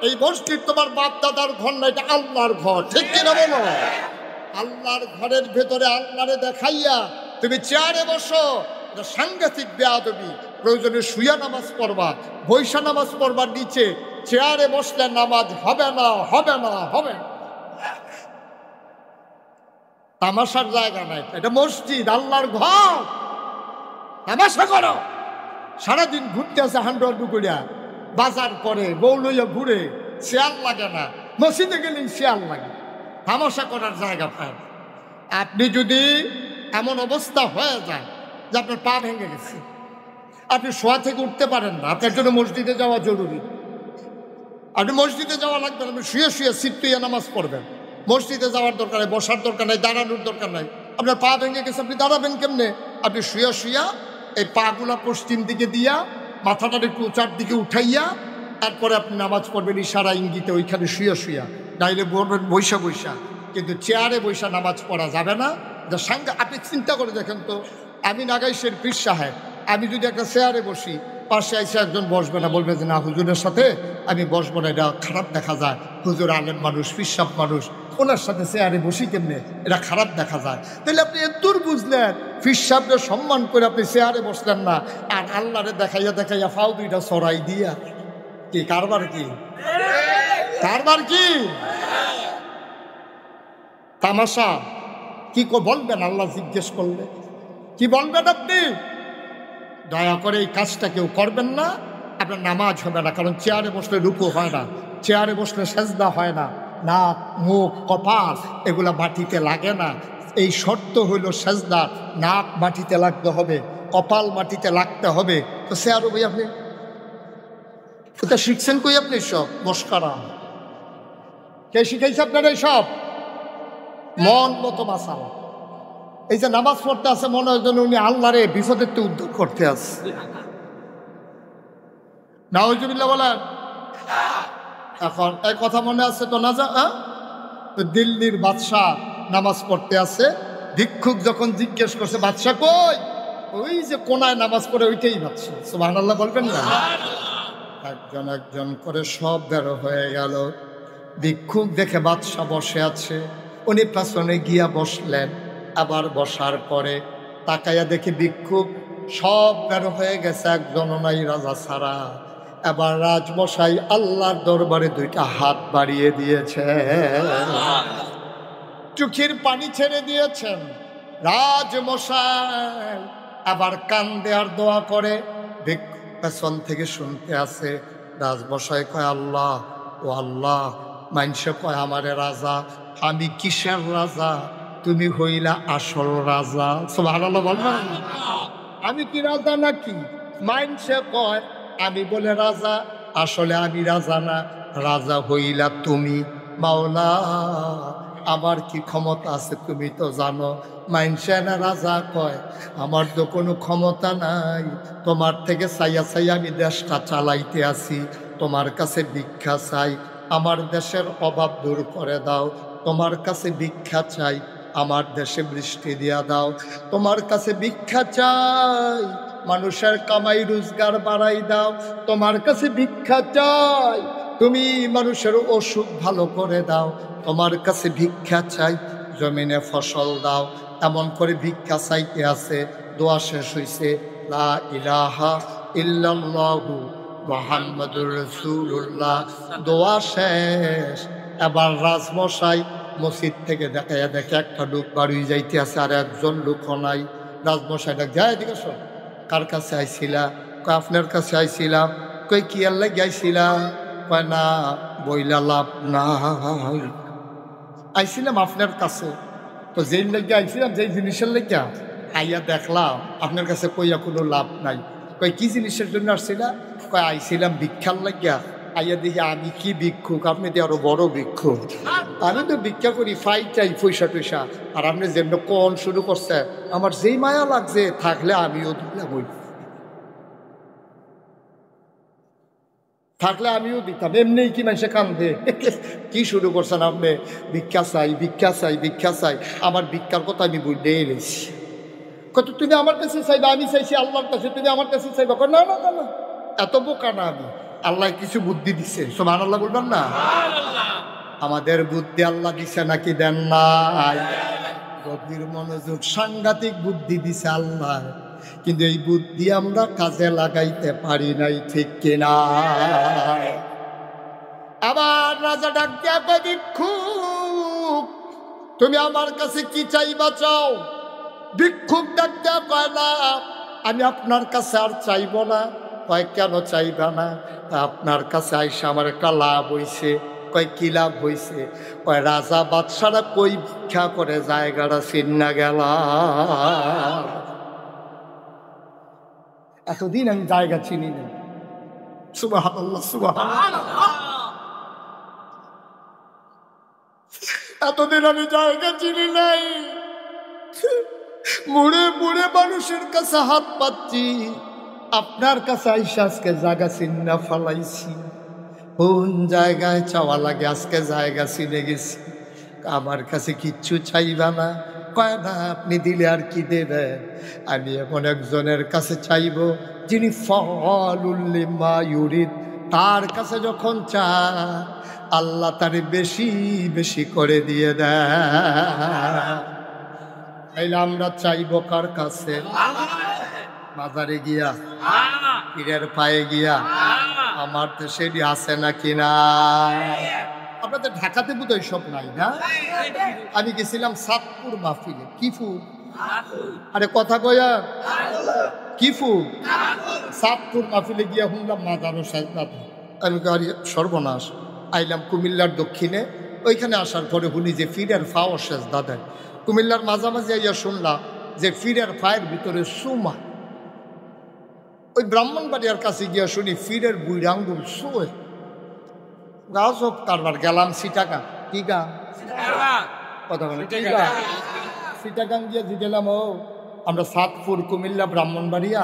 এই মসজিদ তোমার বাপ দাদার ঘর না, এটা আল্লাহর ঘর, ঠিক কিনা বলো? আল্লাহর ঘরের ভেতরে আল্লাহরে দেখাইয়া তুমি চেয়ারে বসো, এটা সাংঘাতিক বেয়াদবি। প্রয়োজনে শুয়া নামাজ পড়বা, বৈশা নামাজ পড়বার নিচে, চেয়ারে বসলে নামাজ হবে না, হবে না, হবে না। তামাশার জায়গা নাই, এটা মসজিদ, আল্লাহর ঘর। তামাশা করো, সারাদিন ঘুরতে আছে হান্ডু করিয়া, বাজার করে, বউ লইয়া ঘুরে, শেয়াল লাগে না, মসজিদে গেলেই শেয়াল লাগে। তামাশা করার জায়গা পায়। আপনি যদি এমন অবস্থা হয়ে যায় যে আপনার পা ভেঙে গেছে, আপনি শোয়া থেকে উঠতে পারেন না, আপনার জন্য মসজিদে যাওয়া জরুরি। আপনি মসজিদে যাওয়া লাগবে না, আপনি শুয়ে শুয়ে সিট্টুইয়া নামাজ পড়বেন। মসজিদে যাওয়ার দরকার নেই, বসার দরকার নেই, দাঁড়ানোর দরকার নাই। আপনার পা ভেঙে গেছে, আপনি দাঁড়াবেন কেমনে? আপনি শুয়া শুয়া এই পাগুলা পশ্চিম দিকে দিয়া, মাথাটা একটু উঁচার দিকে উঠাইয়া, তারপরে আপনি নামাজ পড়বেন ইশারা ইঙ্গিতে, ওইখানে শুয়া শুয়া, নাইলে বলবেন বৈশা বৈশা। কিন্তু চেয়ারে বৈশা নামাজ পড়া যাবে না। আপনি চিন্তা করে দেখেন তো, আমি নাগাইশের পীর সাহেব, আমি যদি একটা চেয়ারে বসি, পাশে এসে একজন বসবে না, বলবে যে না হুজুরের সাথে আমি বসবো না, এটা খারাপ দেখা যায়। হুজুর আলেম মানুষ, পিসাব মানুষ, ওনার সাথে চেয়ারে বসি কেমনে, এটা খারাপ দেখা যায়। তাহলে আপনি এতদূর বুঝলেন, পিসাবকে সম্মান করে আপনি চেয়ারে বসলেন না, আর আল্লাহরে দেখাইয়া দেখাইয়া ফাও দুইটা সরাই দিয়া, কি কারবার? কি কারবার? কি তামাশা? কি বলবেন আল্লাহ জিজ্ঞেস করলে? কি বলবেন আপনি? দয়া করে এই কাজটা কেউ করবেন না, আপনার নামাজ হবে না। কারণ চেয়ারে বসলে রুকু হয় না, চেয়ারে বসলে সেজদা হয় না, নাক মুখ কপাল এগুলা মাটিতে লাগে না। এই শর্ত হইল সেজদা, নাক মাটিতে লাগতে হবে, কপাল মাটিতে লাগতে হবে। তো চেয়ারে ভাই আপনি এটা শিখছেন কই? আপনি সব মস্কারা কে শিখাইছে আপনার? এই সব মন মতো মাসালা। এই যে নামাজ পড়তে আছে, মনে হয় যেন উনি আল্লাহরে বিপদের তো উদ্ধার করতে আছে। নাউজুবিল্লাহ বলেন। এখন এই কথা মনে আছে তো না? তো দিল্লির বাদশাহ নামাজ পড়তে আছে, ভিক্ষুক যখন জিজ্ঞেস করছে বাদশাহ কই, ওই যে কোনায় নামাজ পড়ে ওইটাই বাদশাহ। সুবহানাল্লাহ বলবেন না? একজন একজন করে সব বেরো হয়ে গেল। ভিক্ষুক দেখে বাদশাহ বসে আছে, উনি পেছনে গিয়া বসলেন। আবার বসার পরে তাকাইয়া দেখি ভিক্ষুক সব বের হয়ে গেছে, একজনও নাই রাজা ছাড়া। এবার রাজমশাই আল্লাহর দরবারে দুইটা হাত বাড়িয়ে দিয়েছে, চোখের পানি ছেড়ে দিয়েছেন। রাজমশাই আবার কান্দে আর দোয়া করে। ভিক্ষুক পেছন থেকে শুনতে আছে। রাজমশাই কয় আল্লাহ, ও আল্লাহ, মানুষে কয় আমারে রাজা, আমি কিসের রাজা? তুমি হইলা আসল রাজা। সুবহানাল্লাহ বলবেন? আমি কি রাজা নাকি? মানুষে কয় আমি বলে রাজা, আসলে আমি রাজা না, রাজা হইলা তুমি। মাওলা, আমার কি ক্ষমতা আছে তুমি তো জানো। মাইনসে না রাজা কয় আমার তো কোনো ক্ষমতা নাই, তোমার থেকে চাইয়া চাইয়া আমি দেশটা চালাইতে আছি, তোমার কাছে ভিক্ষা চাই, আমার দেশের অভাব দূর করে দাও। তোমার কাছে ভিক্ষা চাই, আমার দেশে বৃষ্টি দিয়া দাও। তোমার কাছে ভিক্ষা চাই, মানুষের কামাই রোজগার বাড়াই দাও। তোমার কাছে ভিক্ষা চাই, তুমি মানুষের অসুখ ভালো করে দাও। তোমার কাছে ভিক্ষা চাই, জমিনে ফসল দাও। এমন করে ভিক্ষা চাইতে আছে। দোয়া শেষ হইছে, লা ইলাহা ইল্লাল্লাহু মুহাম্মাদুর রাসূলুল্লাহ। দোয়া শেষ। এবার রাজমশাই মসজিদ থেকে দেখাইয়া দেখে একটা লোক বাড়ি যাইতে আছে, আর একজন লোক নাই। রাজমশাই ডাক যায়, এদিকে শোন, কার কাছে আইছিলা? কয় আপনার কাছে আইছিলাম। কই কি আর লাগে আইছিলাম? কয় না, বইলা লাভ নাই, আইছিলাম আপনার কাছে। তো যেই লেগে আইছিলাম, যেই জিনিসের লেগে আইয়া দেখলাম আপনার কাছে কইয়া কোনো লাভ নাই। কয় কি জিনিসের জন্য আসছিলা? কয় আইছিলাম ভিক্ষার লাগিয়া। আইয়া দেখি আমি কি ভিক্ষুক, আপনি তো আরো বড় ভিক্ষুক। আমি তো ভিক্ষা করি, ফাই চাই পয়সা টয়সা। আর আপনি যেমন কোন শুরু করছে, আমার যেই মায়া লাগছে, থাকলে আমিও দিলাম, ওই থাকলে আমিও দিতাম। এমনি কি মানুষে কান্দে, কি শুরু করছেন আপনি? ভিক্ষা চাই, ভিক্ষা চাই, ভিক্ষা চাই। আমার ভিক্ষার কথা আমি বুঝতে এনেছি। কত তুমি আমার কাছে চাইবা? আমি চাইছি আল্লাহর কাছে, তুমি আমার কাছে চাইবা? না না না না, এত বোকা না আমি। আল্লাহ কিছু বুদ্ধি দিছে, সুবহানাল্লাহ বলবেন না? আমাদের বুদ্ধি আল্লাহ দিছে নাকি দেন নাই? গভীর মনোযোগ, সাংঘাতিক বুদ্ধি দিছে আল্লাহ, কিন্তু এই বুদ্ধি আমরা কাজে লাগাইতে পারি নাই, ঠিক কিনা? আবার রাজা ডাক দিয়া কয়, ভিক্ষুক তুমি আমার কাছে কি চাইবা চাও? ভিক্ষুক ডাক দিয়া কয় না, আমি আপনার কাছে আর চাইব না। কয় কেন চাইবা না? আপনার কাছে আইসা আমার একটা লাভ হইছে। কয় কি লাভ হইছে? কয় রাজা বাদশারা কই ভিক্ষা করে জায়গাটা চিন্না গেল। এতদিন আমি জায়গা চিনি না। সুবহানাল্লাহ, সুবহানাল্লাহ। এতদিন আমি জায়গা চিনি নাই। মুড়ে মুড়ে মানুষের কাছে হাত পাচ্ছি, আপনার কাছে আইসা আজকে জায়গা চিন্না ফালাইছি। কোন জায়গায় চাওয়া লাগে, আজকে জায়গা চিনে গেছি। আমার কাছে কিচ্ছু চাইবা না? কয় না, আপনি দিলে আর কি দেবেন? আমি এমন একজনের কাছে চাইব যিনি ফাআলুল লিমা ইউরিদ, তার কাছে যখন চায় আল্লাহ তারে বেশি বেশি করে দিয়ে দেয়। তাইলে আমরা চাইব কার কাছে? বাজারে গিয়া, পীরের পায়ে গিয়া? আমার দেশে আছে নাকি না? আপনাদের ঢাকাতে বোধহয় সব নাই না? আমি গেছিলাম সাতপুর মাহফিলে। কি ফুল? আরে কথা কয়া, কি ফুল? সাতপুর মাহফিলে গিয়া শুনলাম মাজারও সাজদাত। আমি গাড়ি সর্বনাশ। আইলাম কুমিল্লার দক্ষিণে, ওইখানে আসার পরে শুনি যে ফিরের ফাও সেজদা দেয়। কুমিল্লার মাঝামাঝি আইয়া শুনলাম যে ফিরের ফায়ের ভিতরে সুমা। ওই ব্রাহ্মণবাড়িয়ার কাছে গিয়া শুনি ফিরের বুড়ি আঙ্গুল শোয়ে। গাছব কারবার গেলাম সিটাগাং। কি গান? কথা বলে সিটাগাং গিয়া গেলাম। ও আমরা সাতপুর কুমিল্লা ব্রাহ্মণবাড়িয়া,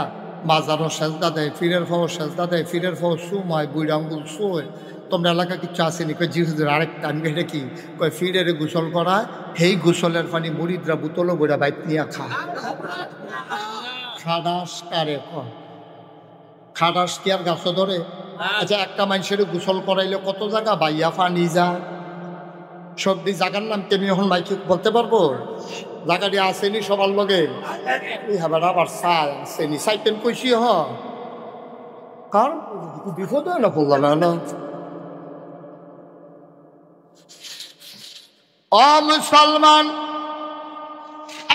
মাজারও সেজদা দেয়, ফিরের ফাও সেজদা দেয়, ফিরের ফাও সুমায়, বুড়ি আঙ্গুল শোয়। তোমরা এলাকা কিছু আসেনি? কই জি হুজুর। আরেকটা আমি এটা কি? কয় ফিরের গোসল করা, সেই গোসলের পানি মুরিদরা বোতলও বইরা বাইক নিয়ে খা। খাদাস কারে কয়? খাদাস কি আর গাছ ধরে? আচ্ছা, একটা মানুষের গোসল করাইলে কত জায়গা বাইয়া পানি যায়? সবজি জায়গার নাম কেন এখন মাইকে বলতে পারবো? জায়গাটি আসেনি সবার লগে আবার চাই আসেনি চাইতেন কইসি হ কারণ বিপদ হয় না বললাম না। ও মুসলমান,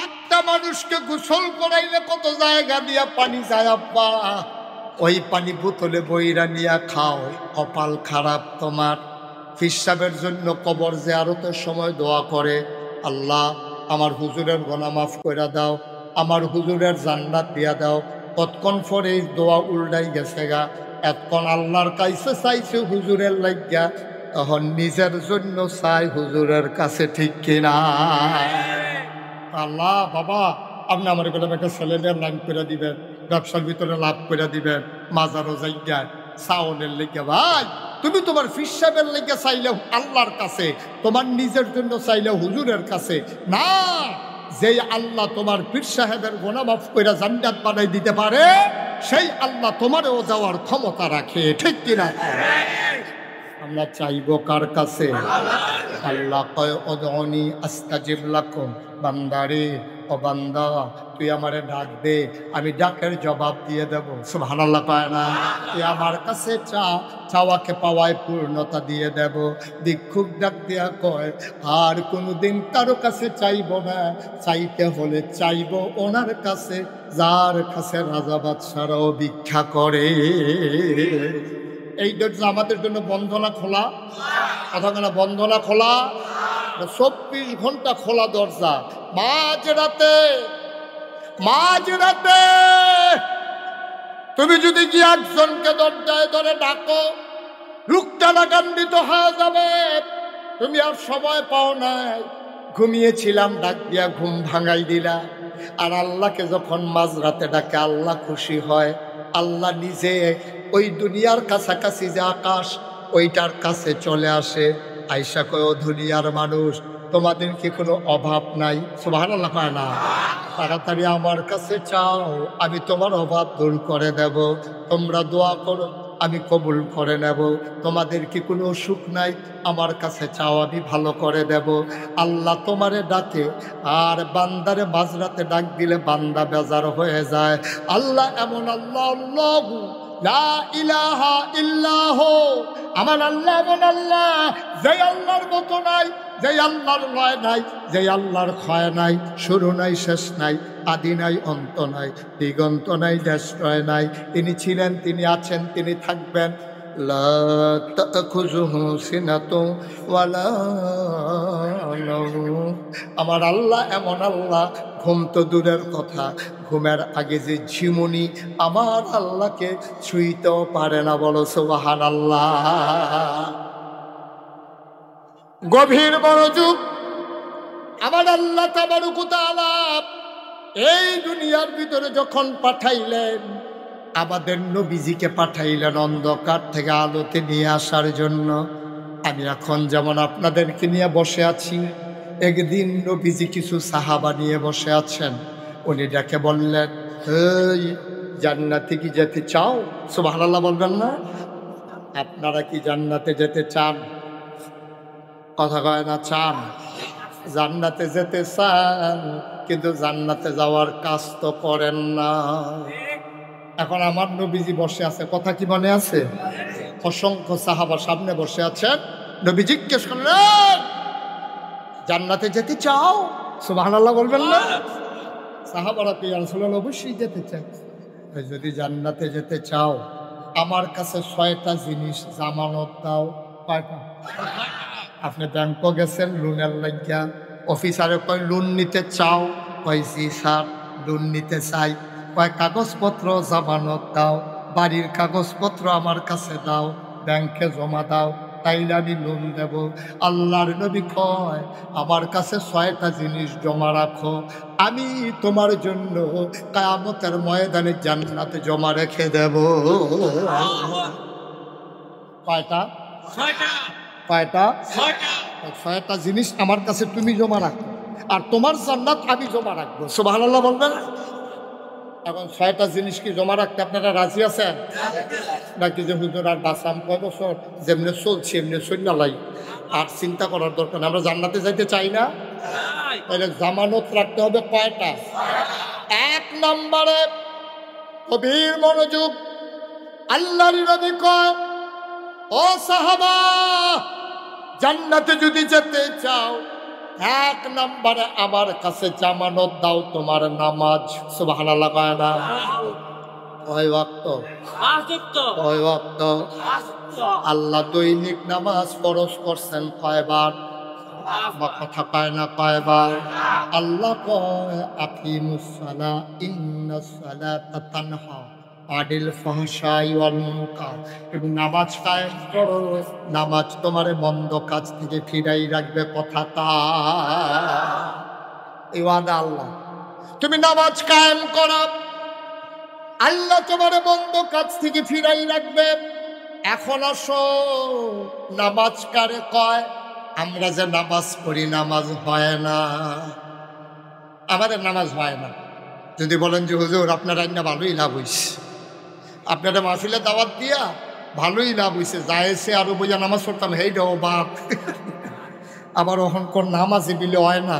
একটা মানুষকে গোসল করাইলে কত জায়গা দিয়া পানি যায় আব্বা, ওই পানি বোতলে বইরা নিয়া খাও। কপাল খারাপ তোমার। ফিসাবের জন্য কবর জিয়ারতের সময় দোয়া করে, আল্লাহ আমার হুজুরের গুনাহ মাফ কইরা দাও, আমার হুজুরের জান্নাত দিয়া দাও। কতক্ষণ পরে দোয়া উল্টাই গেছে গা, এতক্ষণ আল্লাহর কাছে চাইছে হুজুরের লাগিয়া, তখন নিজের জন্য চাই হুজুরের কাছে, ঠিক কিনা? আল্লাহ বাবা আপনি আমার বেলাম একটা ছেলেদের লাইন করে দিবেন, ব্যবসার ভিতরে লাভ করে দিবেন, মাজারও জায়গায় সাউনের লেগে। ভাই তুমি তোমার ফির সাহেবের লেগে চাইলে আল্লাহর কাছে, তোমার নিজের জন্য চাইলে হুজুরের কাছে না। যেই আল্লাহ তোমার পীর সাহেবের গুনাহ মাফ করে জান্নাত বানাই দিতে পারে, সেই আল্লাহ তোমারও যাওয়ার ক্ষমতা রাখে, ঠিক কিনা? আমরা চাইবো কার কাছে? আল্লাহ কয় উদউনি আস্তাজিব লাকুম, বান্দারে ও বান্দা তুই আমারে ডাক দে, আমি ডাকের জবাব দিয়ে দেব। সুবহানাল্লাহ কয় না? তুই আমার কাছে চা, চাওয়াকে পাওয়ায় পূর্ণতা দিয়ে দেব। ভিক্ষুক ডাক দিয়া কয় আর কোনোদিন কারো কাছে চাইব না, চাইতে হলে চাইব ওনার কাছে যার কাছে রাজা বাদশারাও ভিক্ষা করে। এই দরজা আমাদের জন্য বন্ধনা খোলা, কথা বন্ধনা খোলা, 24 ঘন্টা খোলা দরজা। মাঝরাতে তুমি যদি গিয়ে একজনকে দরজায় ধরে ডাকো, লোকটা লাগান্বিত হয়ে যাবে। তুমি আর সময় পাও নাই, ঘুমিয়েছিলাম ডাক দিয়া ঘুম ভাঙাই দিলা। আর আল্লাহকে যখন মাঝরাতে ডাকে আল্লাহ খুশি হয়। আল্লাহ নিজে ওই দুনিয়ার কাছাকাছি যে আকাশ, ওইটার কাছে চলে আসে, আইসা কয় ও দুনিয়ার মানুষ তোমাদের কি কোনো অভাব নাই? সুবহানাল্লাহ কয় না? তাড়াতাড়ি আমার কাছে চাও, আমি তোমার অভাব দূর করে দেব। তোমরা দোয়া করো, আমি কবুল করে নেব। তোমাদের কি কোনো অসুখ নাই? আমার কাছে চাও, আমি ভালো করে দেব। আল্লাহ তোমারে ডাকে, আর বান্দারে মাঝরাতে ডাক দিলে বান্দা বেজার হয়ে যায়। আল্লাহ এমন আল্লাহ, আল্লাহু লা ইলাহা ইল্লাহু, আমার আল্লাহ এমন আল্লাহ, যে আল্লাহর মতো নাই, যে আল্লাহর লয় নাই, যে আল্লাহর ক্ষয় নাই, শুরু নাই শেষ নাই, আদি নাই অন্ত নাই, দিগন্ত নাই দেশয় নাই। তিনি ছিলেন, তিনি আছেন, তিনি থাকবেন। লা তাখুযুহু সিনাতুন ওয়ালা নাওম। আমার আল্লাহ এমন আল্লাহ, ঘুম তো দূরের কথা, ঘুমের আগে যে ঝিমুনি আমার আল্লাহকে ছুঁইতেও পারে না। বলো সুবহানাল্লাহ। গভীর মনোযোগ। আমার আল্লাহ তাবারক ওয়া তাআলা এই দুনিয়ার ভিতরে যখন পাঠাইলেন, আমাদের নবীজিকে পাঠাইলেন অন্ধকার থেকে আলোতে নিয়ে আসার জন্য। আমি এখন যেমন আপনাদেরকে নিয়ে বসে আছি, একদিন নবীজি কিছু সাহাবা নিয়ে বসে আছেন। উনি ডেকে বললেন, এই জান্নাতে কি যেতে চাও? সুবহানাল্লাহ বলবেন না? আপনারা কি জান্নাতে যেতে চান? কথা কয় না? চান? জান্নাতে যেতে চান, কিন্তু জান্নাতে যাওয়ার কাজ তো করেন না। এখন আমার নবীজি বসে আছে, কথা কি মনে আছে? অসংখ্য সাহাবা সামনে বসে আছেন। নবী জিজ্ঞেস করলেন, জান্নাতে যেতে চাও? সুবহানাল্লাহ বলবেন না? সাহাবারা কি রাসূলুল্লাহ অবশ্যই যেতে চায়। যদি জান্নাতে যেতে চাও, আমার কাছে 6টা জিনিস জামানত দাও। কয়টা? আপনি ব্যাংকে গেছেন লোনের লাগিয়া, অফিসারে কয় লোন নিতে চাও? কয় জি স্যার লোন নিতে চাই। কয় কাগজপত্র জামানত দাও, বাড়ির কাগজপত্র আমার কাছে দাও, ব্যাংকে জমা দাও, তাইলে আমি লোন দেব। আল্লাহর নবী কয় আমার কাছে 6টা জিনিস জমা রাখো, আমি তোমার জন্য কিয়ামতের ময়দানে জান্নাতে জমা রেখে দেব। কয়টা? 6টা। কয়টা? 6টা। 6টা জিনিস আমার কাছে তুমি জমা রাখো, আর তোমার জান্নাত আমি জমা রাখবো। সুবহানাল্লাহ বলবেন? এখন 6টা জিনিস কি জমা রাখতে আপনারা রাজি আছেন নাকি যে হুজুর আর বাঁচাম কয় বছর যেমনি চলছে এমনি সৈন্য লাই আর চিন্তা করার দরকার নেই। আমরা জান্নাতে যাইতে চাই না, তাহলে জামানত রাখতে হবে কয়টা? 1 নম্বরে গভীর মনোযোগ। আল্লাহর নবী কয়, ও সাহাবা, জান্নাতে যদি যেতে চাও 1 নম্বরে আমার কাছে জামানত দাও তোমার নামাজ। সুবহানাল্লাহ কয় না? কয় ওয়াক্ত? 5 ওয়াক্ত। আল্লাহ দৈনিক নামাজ ফরজ করছেন কয়বার? কথা পায় না কয়বার? আল্লাহ কয় আকিমুস সালাহ ইন্নাস সালাতা তানহা আনিল ফাহশাই ওয়াল মুনকার। এবং নামাজ কায়েম করো, নামাজ তোমারে মন্দ কাজ থেকে ফিরাই রাখবে। কথা তা এই ওয়াদা আল্লাহ। তুমি নামাজ কায়েম করো, আল্লাহ তোমারে মন্দ কাজ থেকে ফিরাই রাখবে। এখন আসো, নামাজ কারে কয়? আমরা যে নামাজ পড়ি নামাজ হয় না, আমাদের নামাজ হয় না। যদি বলেন যে হুজুর আপনারা না ভালোই লাভ হইছে, আপনারা মাহফিলে দাওয়াত দিয়া ভালোই লাভ হইছে, যাইছে আরো বোঝা নামাজ পড়তাম হেইটাও বাপ আবার ওখান কোন নামাজে বিলে হয় না।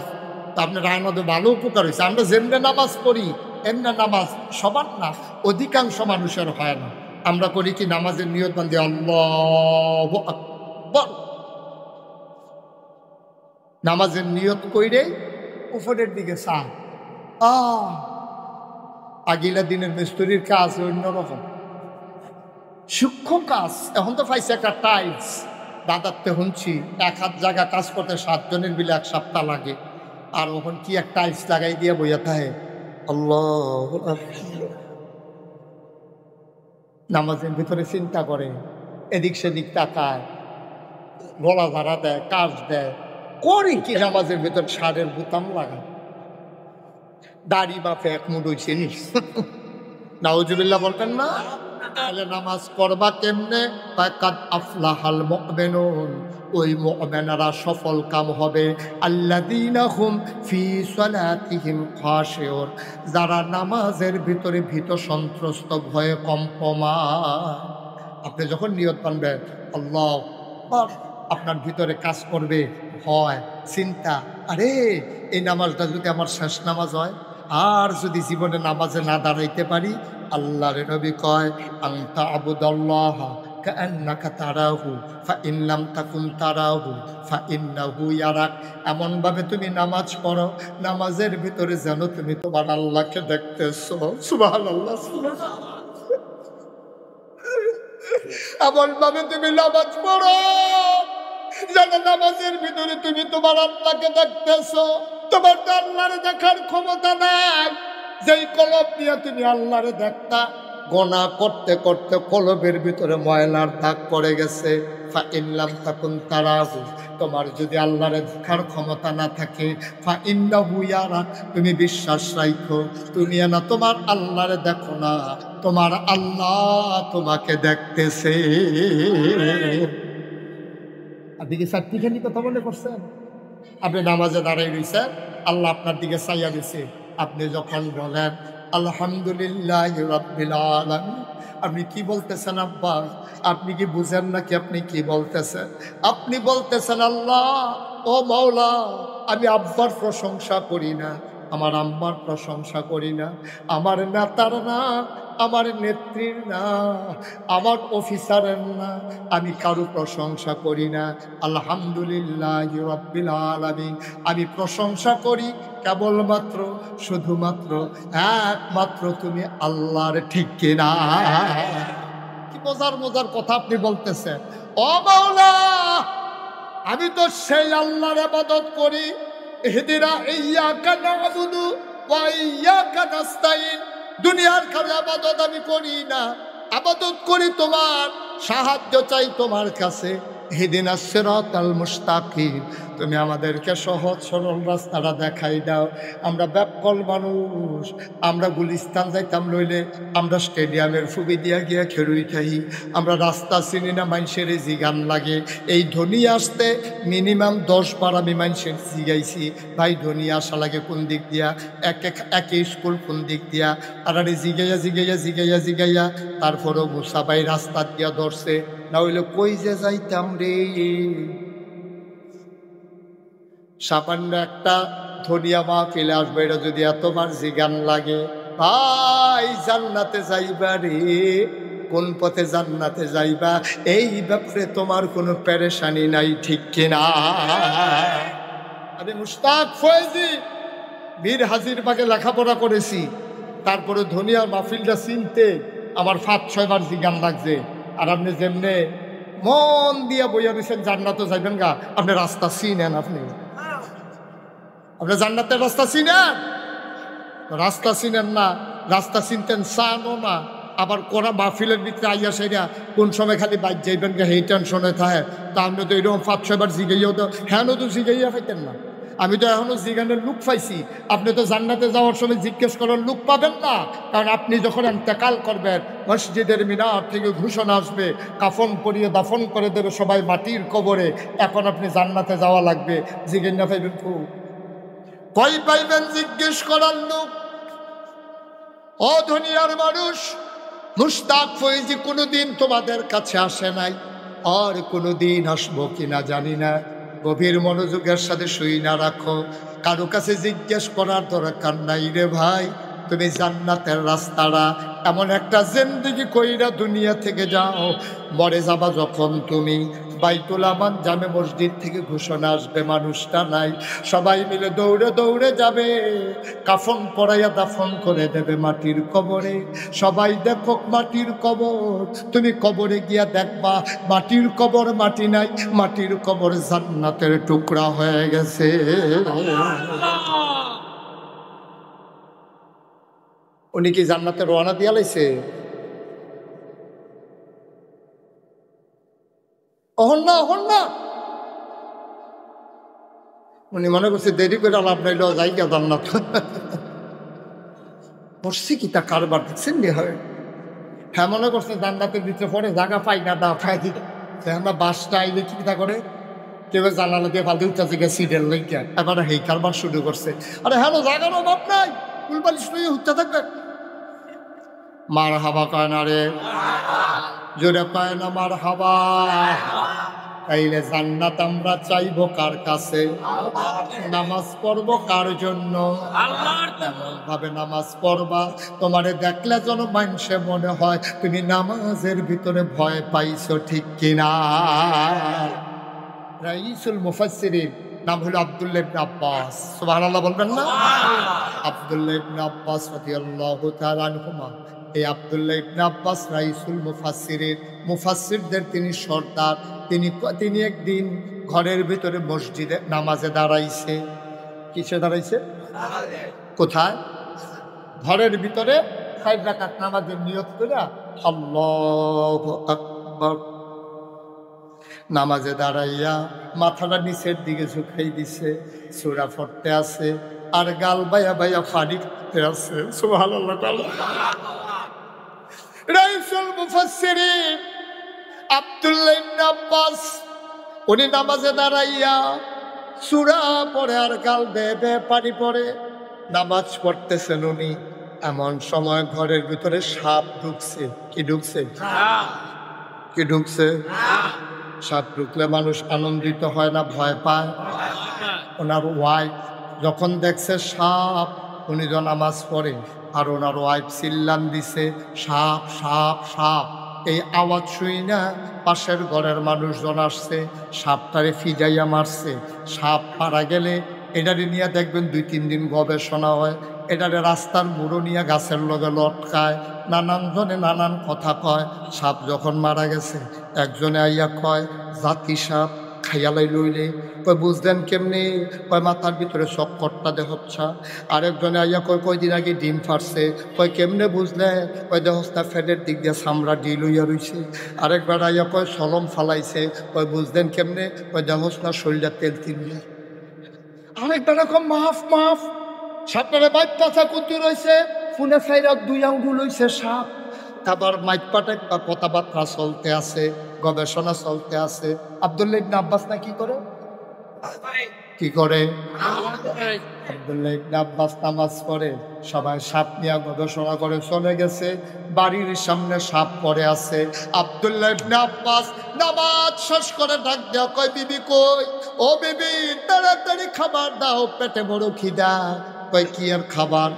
তা আপনার আইনদে ভালো উপকার হয়েছে। আমরা যেমনি নামাজ পড়ি এমনি নামাজ সবার না, অধিকাংশ মানুষের হয় না। আমরা করি কি নামাজের নিয়ত বান্ধি আল্লাহু আকবার, নামাজের নিয়ত কইরে উপরের দিকে চা। আগিলা দিনের মিস্ত্রির কাজ অন্যরকম সূক্ষ্ম কাজ। এখন তো পাইছে একটা টাইলস, দাদারতে শুনছি 1 হাত জায়গা কাজ করতে 7 জনের মিলে 1 সপ্তাহ লাগে। আর ওখান কি এক টাইলস লাগাই দিয়ে বইয়া থাকে আল্লাহু আকবার। নামাজের ভিতরে চিন্তা করে, এদিক সেদিক তাকায়, গলা ধারা দেয়, কাজ দেয়, করে কি নামাজের ভিতর সারের বোতাম লাগায়, দাড়ি বাপে এক মুঠ হইছে নি নাউজুবিল্লাহ বলতেন না? তাহলে নামাজ পড়বা কেমনে? কাদ আফলাহাল মুমিনুন, ওই মুমিনেরা সফল কাম হবে। আল্লাযীনা হুম ফি সালাতিহিম খাশিউন, যারা নামাজের ভিতরে ভীত সন্ত্রস্ত, ভয়ে কম্পমান। আপনি যখন নিয়ত বানবেন আল্লাহ, আপনার ভিতরে কাজ করবে ভয়, চিন্তা, আরে এই নামাজটা যদি আমার শেষ নামাজ হয়, আর যদি জীবনে নামাজে না দাঁড়াইতে পারি, আল্লাহর নবী কয় আনতা আবুদাল্লাহ কাআন্নাকা তারাহু ফাইন লাম তাকুন তারাহু ফাইন্নাহু ইয়ারাক। এমনভাবে তুমি নামাজ পড়ো, নামাজের ভিতরে যেন তুমি তোমার আল্লাহকে দেখতেছো। সুবহানাল্লাহ। এমনভাবে তুমি নামাজ পড়ো যেন নামাজের ভিতরে তুমি তোমার আল্লাহকে দেখতেছো। তোমার তো আল্লাহরে দেখার ক্ষমতা নাই। যেই কলব দিয়ে তুমি আল্লাহরে দেখতা, গোনা করতে করতে কলবের ভিতরে ময়লার দাগ পড়ে গেছে। ফাইন লাম তাকুন তারাহু, তোমার যদি আল্লাহরে দেখার ক্ষমতা না থাকে, ফাইন্নাহু ইয়ারাক, তুমি বিশ্বাস রাখো তুমি না তোমার আল্লাহরে দেখো না, তোমার আল্লাহ তোমাকে দেখতেছে। আপনি কি চারটিখানি কথা মনে করছেন? আপনি নামাজে দাঁড়াই রয়েছেন, আল্লাহ আপনার দিকে চাইয়া দিছে। আপনি যখন বলেন আলহামদুলিল্লাহ রাব্বিল আলামিন, আপনি কি বলতেছেন আব্বা? আপনি কি বুঝেন নাকি আপনি কি বলতেছেন? আপনি বলতেছেন আল্লাহ ও মাওলা, আমি আব্বার প্রশংসা করি না, আমার আম্মার প্রশংসা করি না, আমার নেতার না, আমার নেত্রীর না, আমার অফিসারের না, আমি কারো প্রশংসা করি না। আলহামদুলিল্লাহ রাব্বিল আলামিন, আমি প্রশংসা করি কেবলমাত্র শুধুমাত্র একমাত্র তুমি আল্লাহর। ঠিক কিনা? কি মজার কথা আপনি বলতেছেন। ও মাওলা, আমি তো সেই আল্লাহর ইবাদত করি। ইহদিনা ইয়্যাকা না'বুদু ওয়া ইয়্যাকা নাস্তাইন। দুনিয়ার কারো ইবাদত আমি করি না, ইবাদত করি তোমার। সাহায্য চাই তোমার কাছে। ইহদিনাস সিরাতাল মুস্তাকিম, তুমি আমাদেরকে সহজ সরল রাস্তাটা দেখাই দাও। আমরা ব্যাককল মানুষ, আমরা গুলিস্তান যাইতাম লইলে আমরা স্টেডিয়ামের ফুবি দিয়া গিয়া খেলুই থাই। আমরা রাস্তা চিনি না, মানুষের জিগান লাগে। এই ধনী আসতে মিনিমাম 10 বার আমি মানুষের জিগাইছি, ভাই ধনী আসা লাগে কোন দিক দিয়া, এক স্কুল কোন দিক দিয়া, আর জিগাইয়া জিগাইয়া জিগাইয়া জিগাইয়া তারপরেও মুসা ভাই রাস্তা দিয়া ধরছে, না হইলে কই যে যাইতাম রে। সামান্য একটা ধনিয়া মাহফিলে আসবে, এটা যদি এতবার জিগান লাগে, ভাই জান্নাতে যাইবা রে, কোন পথে জান্নাতে যাইবা, এই ব্যাপারে তোমার কোনো পেরেশানি নাই, ঠিক কিনা? আমি মুশতাক ফয়েজি বীর হাজিরবাগে লেখাপড়া করেছি, তারপরে ধনিয়ার মাহফিলটা চিনতে আমার 5-6 বার জিগান লাগছে। আর আপনি যেমনে মন দিয়া বইয়া দিচ্ছেন জান্নাতে যাইবেন গা, আপনি রাস্তা চিনেন, আপনি জান্নাতের রাস্তা চিনেন? রাস্তা চিনেন না, রাস্তা চিনতেন চানও না, আবার করা মাহফিলের ভিতরে আইয়া সেরা কোন সময় খালি বাইক যাইবেন গা এই টেনশনে থাকে। তা আপনি তো এরকম 5-6 বার জিগাইয়াও তো হ্যাঁ তো জিগাইয়া পাইতেন না। আমি তো এখনো জিগানের লুক পাইছি, আপনি তো জান্নাতে যাওয়ার সময় জিজ্ঞেস করার লুক পাবেন না, কারণ আপনি যখন ইন্তেকাল করবেন মসজিদের মিনার থেকে ঘোষণা আসবে, কাফন পরিয়ে দাফন করে দেবে সবাই মাটির কবরে, এখন আপনি জান্নাতে যাওয়া লাগবে, জিজ্ঞেস না পাইবেন খুব কই পাইবেন জিজ্ঞেস করার লোক? ও দুনিয়ার মানুষ, মুশতাক ফয়েজি কোনোদিন তোমাদের কাছে আসে নাই, আর কোনোদিন আসবো কিনা জানি না। গভীর মনোযোগের সাথে শুই না রাখো, কারো কাছে জিজ্ঞেস করার দরকার নাই রে ভাই। তুমি জান্নাতের রাস্তাটা এমন একটা জিন্দেগি কইরা দুনিয়া থেকে যাও, মরে যাবা যখন তুমি বাইতুল আমান জামে মসজিদ থেকে ঘোষণা আসবে মানুষটা নাই, সবাই মিলে দৌড়ে দৌড়ে যাবে, কাফন পরাইয়া দাফন করে দেবে মাটির কবরে। সবাই দেখো মাটির কবর, তুমি কবরে গিয়া দেখবা মাটির কবর মাটি নাই, মাটির কবর জান্নাতের টুকরা হয়ে গেছে। উনি কি জান্নাতে রওনা দিয়া লাইছে? অহন না উনি মনে করছে দেরি করে লাভ নাইল, যাই গা জান্নাত। করছি কি তা কারবার দেখছেন নি হয়? হ্যাঁ মনে করছে জান্নাতের ভিতরে পরে জায়গা পাই না, দা পাই দিতে আমরা বাসটা আইলে কি তা করে কেউ জানালা দিয়ে ফালতে উঠতে গেছে সিটের লইকা, এবার এই কারবার শুরু করছে। আরে হ্যাঁ জায়গার অভাব নাই, ফুলবালিশ লইয়ে উঠতে থাকবে। মার হাবা কয় না রে, জোরে কয় না মার হাবা। তাইলে জান্নাত আমরা চাইবো কার কাছে? নামাজ পড়বো কার জন্য? এমন ভাবে নামাজ পড়বা তোমারে দেখলে যেন মানুষে মনে হয় তুমি নামাজের ভিতরে ভয় পাইছো, ঠিক কিনা? রাইসুল মুফাসসিরিন নাম হলো আব্দুল্লাহ ইবনে আব্বাস, সুবহানাল্লাহ বলবেন না? আব্দুল্লাহ ইবনে আব্বাস রাদিয়াল্লাহু তাআলা আনহুমা, এই আব্দুল্লাহ ইবনে আব্বাস রাইসুল মুফাসসিরিন, মুফাসসিরদের তিনি সর্দার। তিনি একদিন ঘরের ভিতরে মসজিদে নামাজে দাঁড়াইছে। কিসে দাঁড়াইছে? কোথায়? ঘরের ভিতরে 5 রাকাত নামাজের নিয়ত করে আল্লাহু আকবার। নামাজে দাঁড়াইয়া মাথাটা নিচের দিকে ঝুঁকাই দিছে, সূরা পড়তে আছে, আর গাল বাইয়া বাইয়া ফাড়ি করতে আছে। সুবহানাল্লাহ। রাইসুল মুফাসসিরিন আব্দুল্লাহ ইবনে আব্বাস উনি নামাজে দাঁড়াইয়া সূরা পড়ে আর গাল বেয়ে বেয়ে পানি পড়ে নামাজ পড়তেছেন উনি। এমন সময় ঘরের ভিতরে সাপ ঢুকছে। কি ঢুকছে? কি ঢুকছে? সাপ ঢুকলে মানুষ আনন্দিত হয় না ভয় পায়? ওনার ওয়াইফ যখন দেখছে সাপ, উনি তো নামাজ পড়ে, আর ওনার ওয়াইফ চিল্লান দিছে সাপ সাপ সাপ। এই আওয়াজ শুই না পাশের ঘরের মানুষজন আসছে, সাপটারে ফিজাইয়া মারছে। সাপ মারা গেলে এটারে নিয়ে দেখবেন 2-3 দিন গবেষণা হয়, এটারে রাস্তার মুড়ো নিয়ে গাছের লগে লটকায়, নানান জনে নানান কথা কয়। সাপ যখন মারা গেছে একজনে আইয়া কয় জাতি সাপ খাইয়ালাই লইলে। কই বুঝলেন কেমনি? কয় মাথার ভিতরে চক্করটা দেহচ্ছা। আরেকজনে আইয়া কয় কয়দিন আগে ডিম ফাটছে। কয় কেমনে বুঝলে? কয় দেহস্তা ফ্যাটের দিক দিয়ে চামড়া ডিল হইয়া রইছে। আরেকবার আইয়া কয় সলম ফালাইছে। কয় বুঝলেন কেমনে? কয় দেহস্তা শরীরটা তেল তিনলে। আরেকবার কয় মাফ মাফ, সাপটারে বাচ্চা কুতি রয়েছে, ফুলে ফাইরা 2 আঙ্গুল হইছে সাপ। আবার মাইকপাটে কথাবার্তা চলতে আছে, গবেষণা চলতে আছে। আব্দুল্লাহ ইবনে আব্বাস না কি করে? কি করে? আব্দুল্লাহ ইবনে আব্বাস নামাজ পড়ে, সবাই সাপ নিয়ে গবেষণা করে চলে গেছে। বাড়ির সামনে সাপ পড়ে আছে। আব্দুল্লাহ ইবনে আব্বাস নামাজ শেষ করে ডাক দেওয়া, কয় বিবি কই? ও বিবি তাড়াতাড়ি খাবার দাও, পেটে বড় খিদা। কয় কি আর খাবার?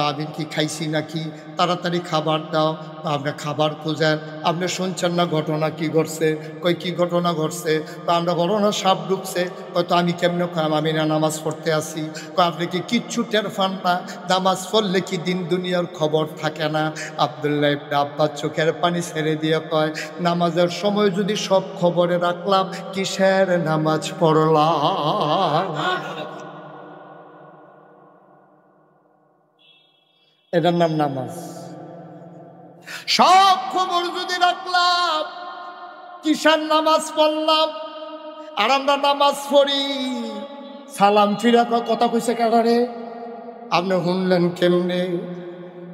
আমি কি খাইছি নাকি? তাড়াতাড়ি খাবার দাও। আপনি খাবার খুঁজেন, আপনি শুনছেন না ঘটনা কি ঘটছে? কই কি ঘটনা ঘটছে? আমরা ঘটনা সাপ ঢুকছে। হয়তো আমি কেমনে খাম? আমি না নামাজ পড়তে আসি। আপনি কি কিচ্ছু টের পান না? নামাজ পড়লে কি দিন দুনিয়ার খবর থাকে না? আব্দুল্লাহ ইবনে আব্বাস চোখের পানি ছেড়ে দিয়ে কয়, নামাজের সময় যদি সব খবরে রাখলাম, কিসের নামাজ পড়লাম? এটার নাম নামাজ। সব খবর যদি রাখলাম, কিসের নামাজ পড়লাম? আর আমরা নামাজ পড়ি, সালাম ফিরা কথা কইছে কারারে? আপনি শুনলেন কেমনে?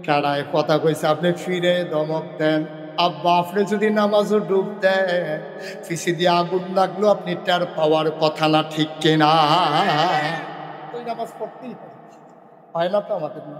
কারায় কথা কইছে, আপনি ফিরে ধমক দেন। আব্বা আপনি যদি নামাজও ডুব দেন, পিছি দিয়ে আগুন লাগলো, আপনি টের পাওয়ার কথা না, ঠিক কিনা? ওই নামাজ পড়তেই হয় না তো আমাদের না।